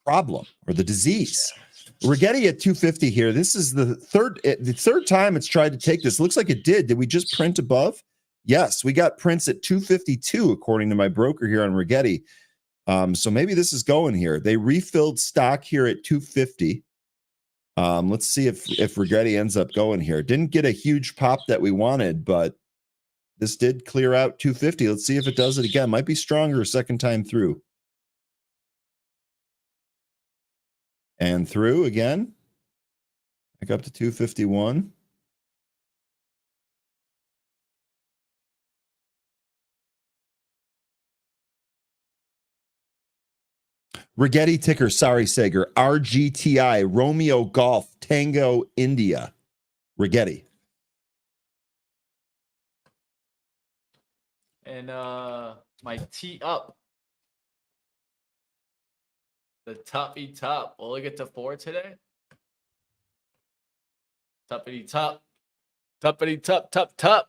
problem or the disease. Rigetti at 250 here. This is the third time it's tried to take this. Looks like it did. Did we just print above? Yes, we got prints at 252 according to my broker here on Rigetti. So maybe this is going here. They refilled stock here at 250. Let's see if Rigetti ends up going here. Didn't get a huge pop that we wanted, but this did clear out 250. Let's see if it does it again. Might be stronger a second time through. And through again. Back up to 251. Rigetti ticker, sorry, Sager. RGTI, Romeo Golf, Tango, India. Rigetti. And my tee up. The tuppy tup. Will it get to 4 today? Tuppity tup. Tuppity tup tup tup.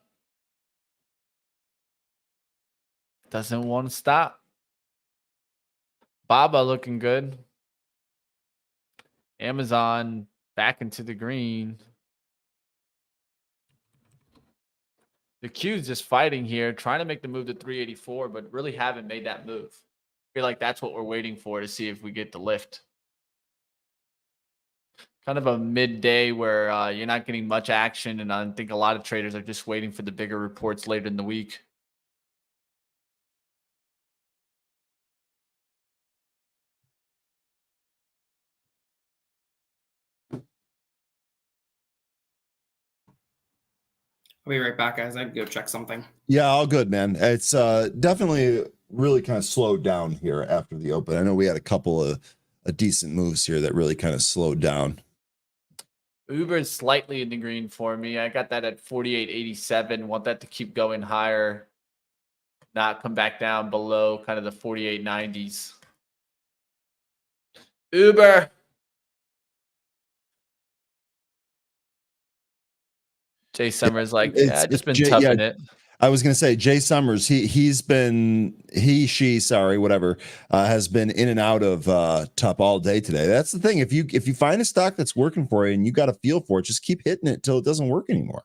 Doesn't want to stop. Baba looking good. Amazon back into the green. The Q's just fighting here, trying to make the move to 384, but really haven't made that move. I feel like that's what we're waiting for to see if we get the lift. Kind of a midday where you're not getting much action, and I think a lot of traders are just waiting for the bigger reports later in the week. I'll be right back, guys. I have to go check something. Yeah, all good, man. It's definitely really kind of slowed down here after the open. I know we had a couple of decent moves here that really kind of slowed down. Uber is slightly in the green for me. I got that at 48.87. Want that to keep going higher, not come back down below kind of the 48.90s. Uber. Jay Summers just been toughing it. I was going to say Jay Summers, he, whatever, has been in and out of TUP all day today. That's the thing. If you find a stock that's working for you and you got a feel for it, just keep hitting it till it doesn't work anymore.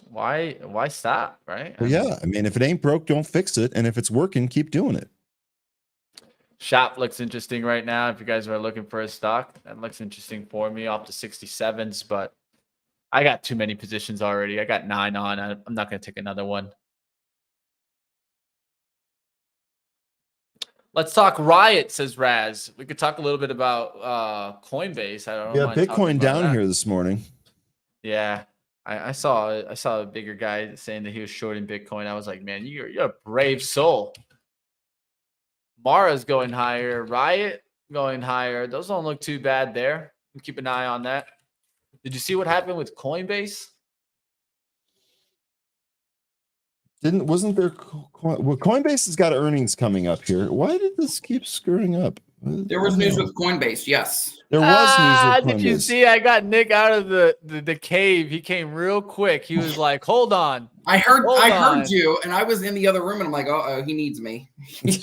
Why stop, right? Well, I mean, if it ain't broke, don't fix it. And if it's working, keep doing it. Shop looks interesting right now. If you guys are looking for a stock, that looks interesting for me off the 67s, but I got too many positions already. I got 9 on. I'm not going to take another one. Let's talk Riot, says Raz. We could talk a little bit about Coinbase. I don't know. Yeah, Bitcoin down here this morning. Yeah, I saw a bigger guy saying that he was shorting Bitcoin. I was like, man, you're a brave soul. Mara's going higher. Riot going higher. Those don't look too bad there. Keep an eye on that. Did you see what happened with Coinbase? Wasn't there? Well, Coinbase has got earnings coming up here. Why did this keep screwing up? There was news with Coinbase. Yes, there was news with Coinbase. Did you see? I got Nick out of the cave. He came real quick. He was like, "Hold on." I heard you, and I was in the other room, and I'm like, "Oh, he needs me."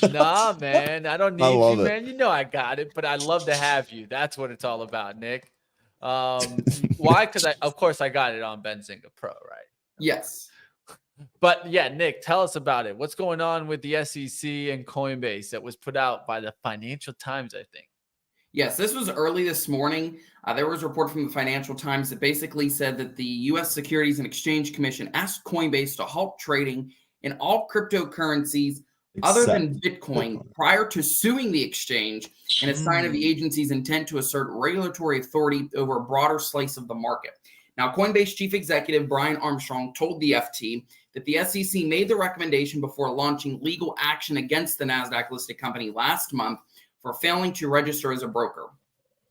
Nah, man, I don't need you, it. man. You know I got it, but I'd love to have you. That's what it's all about, Nick. Why? Because of course I got it on Benzinga Pro, right? Yes. But yeah, Nick, tell us about it. What's going on with the SEC and Coinbase that was put out by the Financial Times, I think? Yes, this was early this morning. There was a report from the Financial Times that basically said that the U.S. Securities and Exchange Commission asked Coinbase to halt trading in all cryptocurrencies other than Bitcoin prior to suing the exchange in a sign of the agency's intent to assert regulatory authority over a broader slice of the market. Now, Coinbase chief executive Brian Armstrong told the FT that the SEC made the recommendation before launching legal action against the NASDAQ-listed company last month for failing to register as a broker.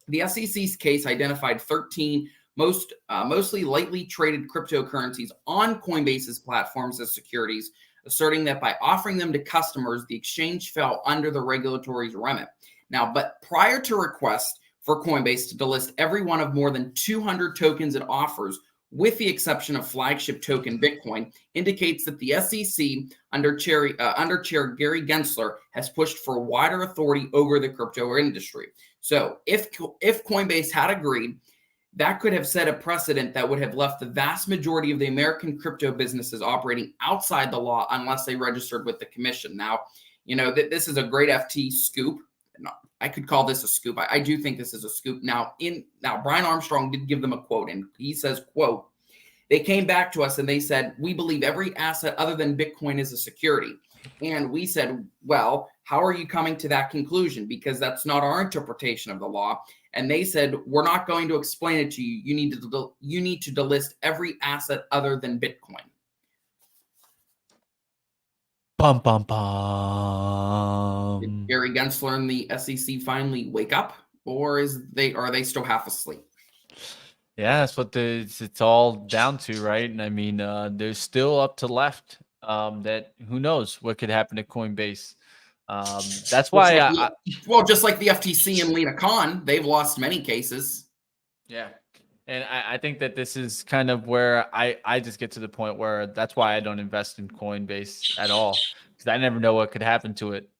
The SEC's case identified 13 mostly lightly traded cryptocurrencies on Coinbase's platforms as securities, asserting that by offering them to customers, the exchange fell under the regulatory's remit. Now, but prior to requests for Coinbase to delist every one of more than 200 tokens it offers, with the exception of flagship token Bitcoin, indicates that the SEC under Chair Gary Gensler has pushed for wider authority over the crypto industry. So if Coinbase had agreed, that could have set a precedent that would have left the vast majority of the American crypto businesses operating outside the law unless they registered with the commission. Now, this is a great FT scoop. I could call this a scoop. I do think this is a scoop. Now, Brian Armstrong did give them a quote, and he says, quote, "They came back to us and they said, we believe every asset other than Bitcoin is a security." And we said, well, how are you coming to that conclusion? Because that's not our interpretation of the law. And they said, we're not going to explain it to you. You need to delist every asset other than Bitcoin. Bum, bum, bum. Did Gary Gensler and the SEC finally wake up, or are they still half asleep? Yeah, that's what it's all down to, right? And I mean, there's still up to left. That who knows what could happen to Coinbase. That's why just like the FTC and Lena Khan, they've lost many cases. Yeah. And I think that this is kind of where I just get to the point where that's why I don't invest in Coinbase at all, because I never know what could happen to it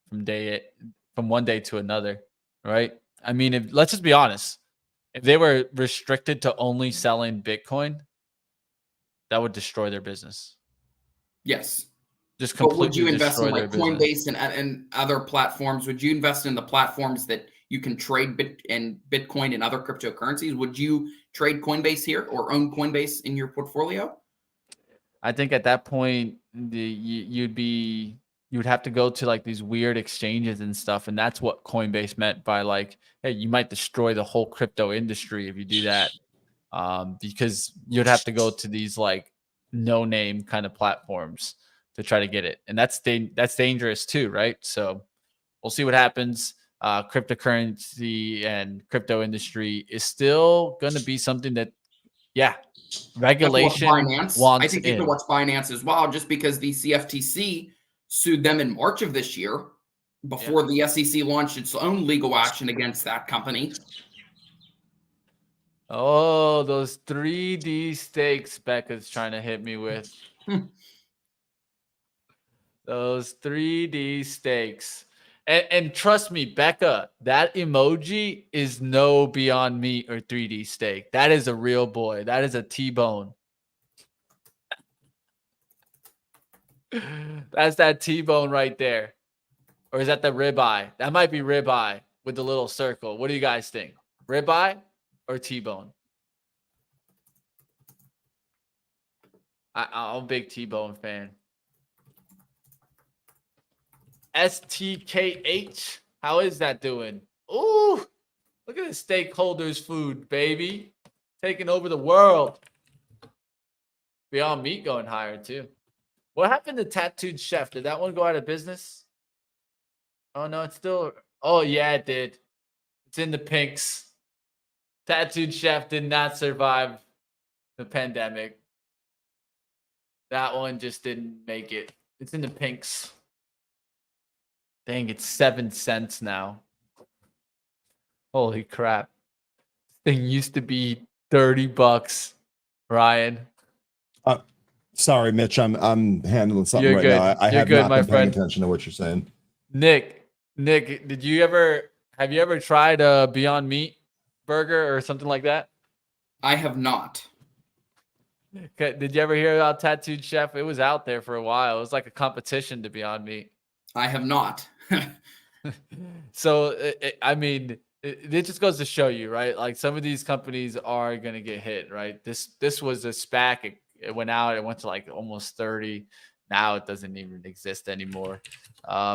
from one day to another, right? I mean, let's just be honest. If they were restricted to only selling Bitcoin, that would destroy their business. Yes. Just completely. But would you invest in like Coinbase and other platforms? Would you invest in the platforms that you can trade Bitcoin and other cryptocurrencies? Would you trade Coinbase here or own Coinbase in your portfolio? I think at that point you'd have to go to like these weird exchanges and stuff, and that's what Coinbase meant by like, hey, you might destroy the whole crypto industry if you do that, because you'd have to go to these like no name kind of platforms to try to get it, and that's dangerous too, right? So we'll see what happens. Cryptocurrency and crypto industry is still going to be something that, regulation wants. I think they could watch Binance as well, just because the CFTC sued them in March of this year before the SEC launched its own legal action against that company. Oh, those 3D stakes Becca's trying to hit me with. Those 3D stakes. And trust me, Becca, that emoji is no Beyond Meat or 3D steak. That is a real boy. That is a T-bone. That's that T-bone right there. Or is that the ribeye? That might be ribeye with the little circle. What do you guys think? Ribeye or T-bone? I'm a big T-bone fan. STKH. How is that doing? Ooh, look at the stakeholders food, baby. Taking over the world. Beyond Meat going higher too. What happened to Tattooed Chef? Did that one go out of business? Oh no, it's still. Oh yeah, it did. It's in the pinks. Tattooed Chef did not survive the pandemic. That one just didn't make it. It's in the pinks. Dang, it's 7 cents now. Holy crap. This thing used to be $30, Ryan. Sorry, Mitch. I'm handling something right now. I have not been paying attention to what you're saying. Nick, have you ever tried a Beyond Meat burger or something like that? I have not. Okay. Did you ever hear about Tattooed Chef? It was out there for a while. It was like a competition to Beyond Meat. I have not. So, it just goes to show you, right? Like some of these companies are going to get hit, right? This was a SPAC. It went out. It went to like almost 30. Now it doesn't even exist anymore.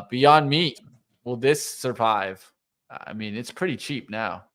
Beyond Meat, will this survive? I mean, it's pretty cheap now.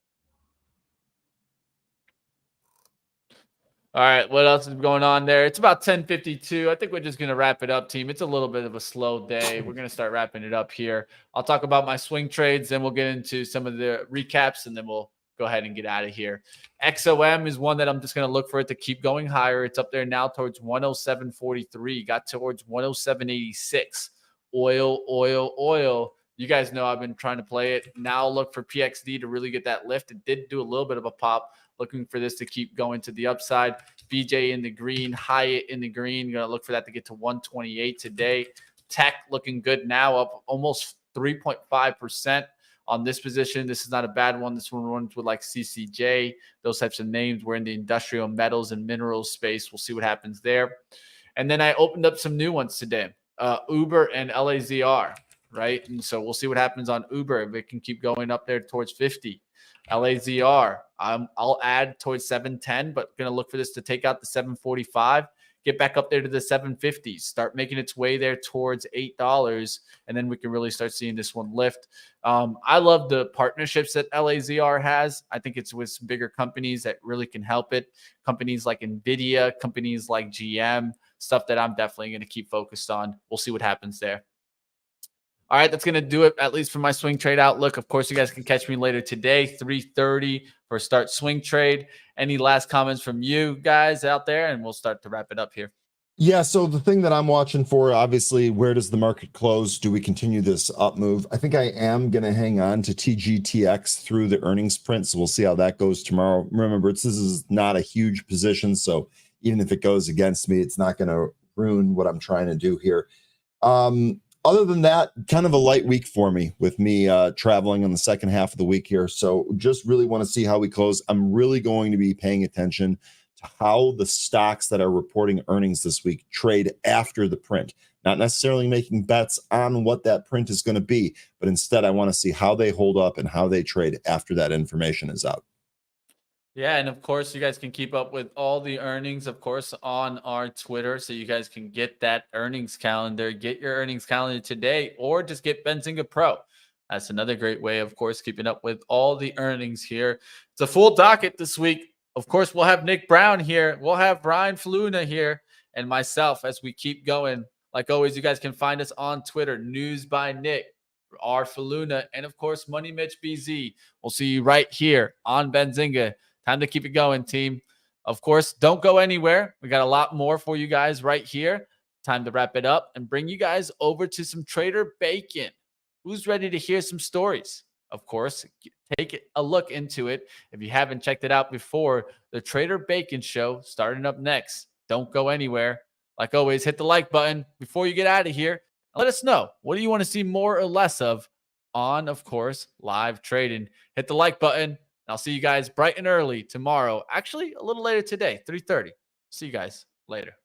All right, what else is going on there? It's about 10:52. I think we're just going to wrap it up, team. It's a little bit of a slow day. We're going to start wrapping it up here. I'll talk about my swing trades, then we'll get into some of the recaps, and then we'll go ahead and get out of here. XOM is one that I'm just going to look for it to keep going higher. It's up there now towards 107.43. Got towards 107.86. Oil. You guys know I've been trying to play it. Now look for PXD to really get that lift. It did do a little bit of a pop. Looking for this to keep going to the upside. BJ in the green, Hyatt in the green. You're going to look for that to get to 128 today. Tech looking good now, up almost 3.5% on this position. This is not a bad one. This one runs with like CCJ, those types of names. We're in the industrial metals and minerals space. We'll see what happens there. And then I opened up some new ones today. Uber and LAZR, right? And so we'll see what happens on Uber if it can keep going up there towards 50. LAZR, I'll add towards 710, but going to look for this to take out the 745, get back up there to the 750s, start making its way there towards $8, and then we can really start seeing this one lift. I love the partnerships that LAZR has. I think it's with some bigger companies that really can help it. Companies like NVIDIA, companies like GM, stuff that I'm definitely going to keep focused on. We'll see what happens there. All right, that's going to do it, at least for my swing trade outlook. Of course, you guys can catch me later today, 3:30 for start swing trade. Any last comments from you guys out there? And we'll start to wrap it up here. Yeah, so the thing that I'm watching for, obviously, where does the market close? Do we continue this up move? I think I am going to hang on to TGTX through the earnings print, so we'll see how that goes tomorrow. Remember, this is not a huge position, so even if it goes against me, it's not going to ruin what I'm trying to do here. Other than that, kind of a light week for me with me traveling on the second half of the week here. So just really want to see how we close. I'm really going to be paying attention to how the stocks that are reporting earnings this week trade after the print. Not necessarily making bets on what that print is going to be, but instead I want to see how they hold up and how they trade after that information is out. Yeah, and of course, you guys can keep up with all the earnings, of course, on our Twitter. So you guys can get that earnings calendar, get your earnings calendar today, or just get Benzinga Pro. That's another great way, of course, keeping up with all the earnings here. It's a full docket this week. Of course, we'll have Nick Brown here. We'll have Brian Faloona here and myself as we keep going. Like always, you guys can find us on Twitter, News by Nick, R Faloona, and of course, Money Mitch BZ. We'll see you right here on Benzinga. Time to keep it going, team. Of course, don't go anywhere. We got a lot more for you guys right here. Time to wrap it up and bring you guys over to some Trader Bacon. Who's ready to hear some stories? Of course, take a look into it. If you haven't checked it out before, the Trader Bacon Show starting up next. Don't go anywhere. Like always, hit the like button before you get out of here. Let us know, what do you want to see more or less of on, of course, live trading? Hit the like button. I'll see you guys bright and early tomorrow. Actually, a little later today, 3:30. See you guys later.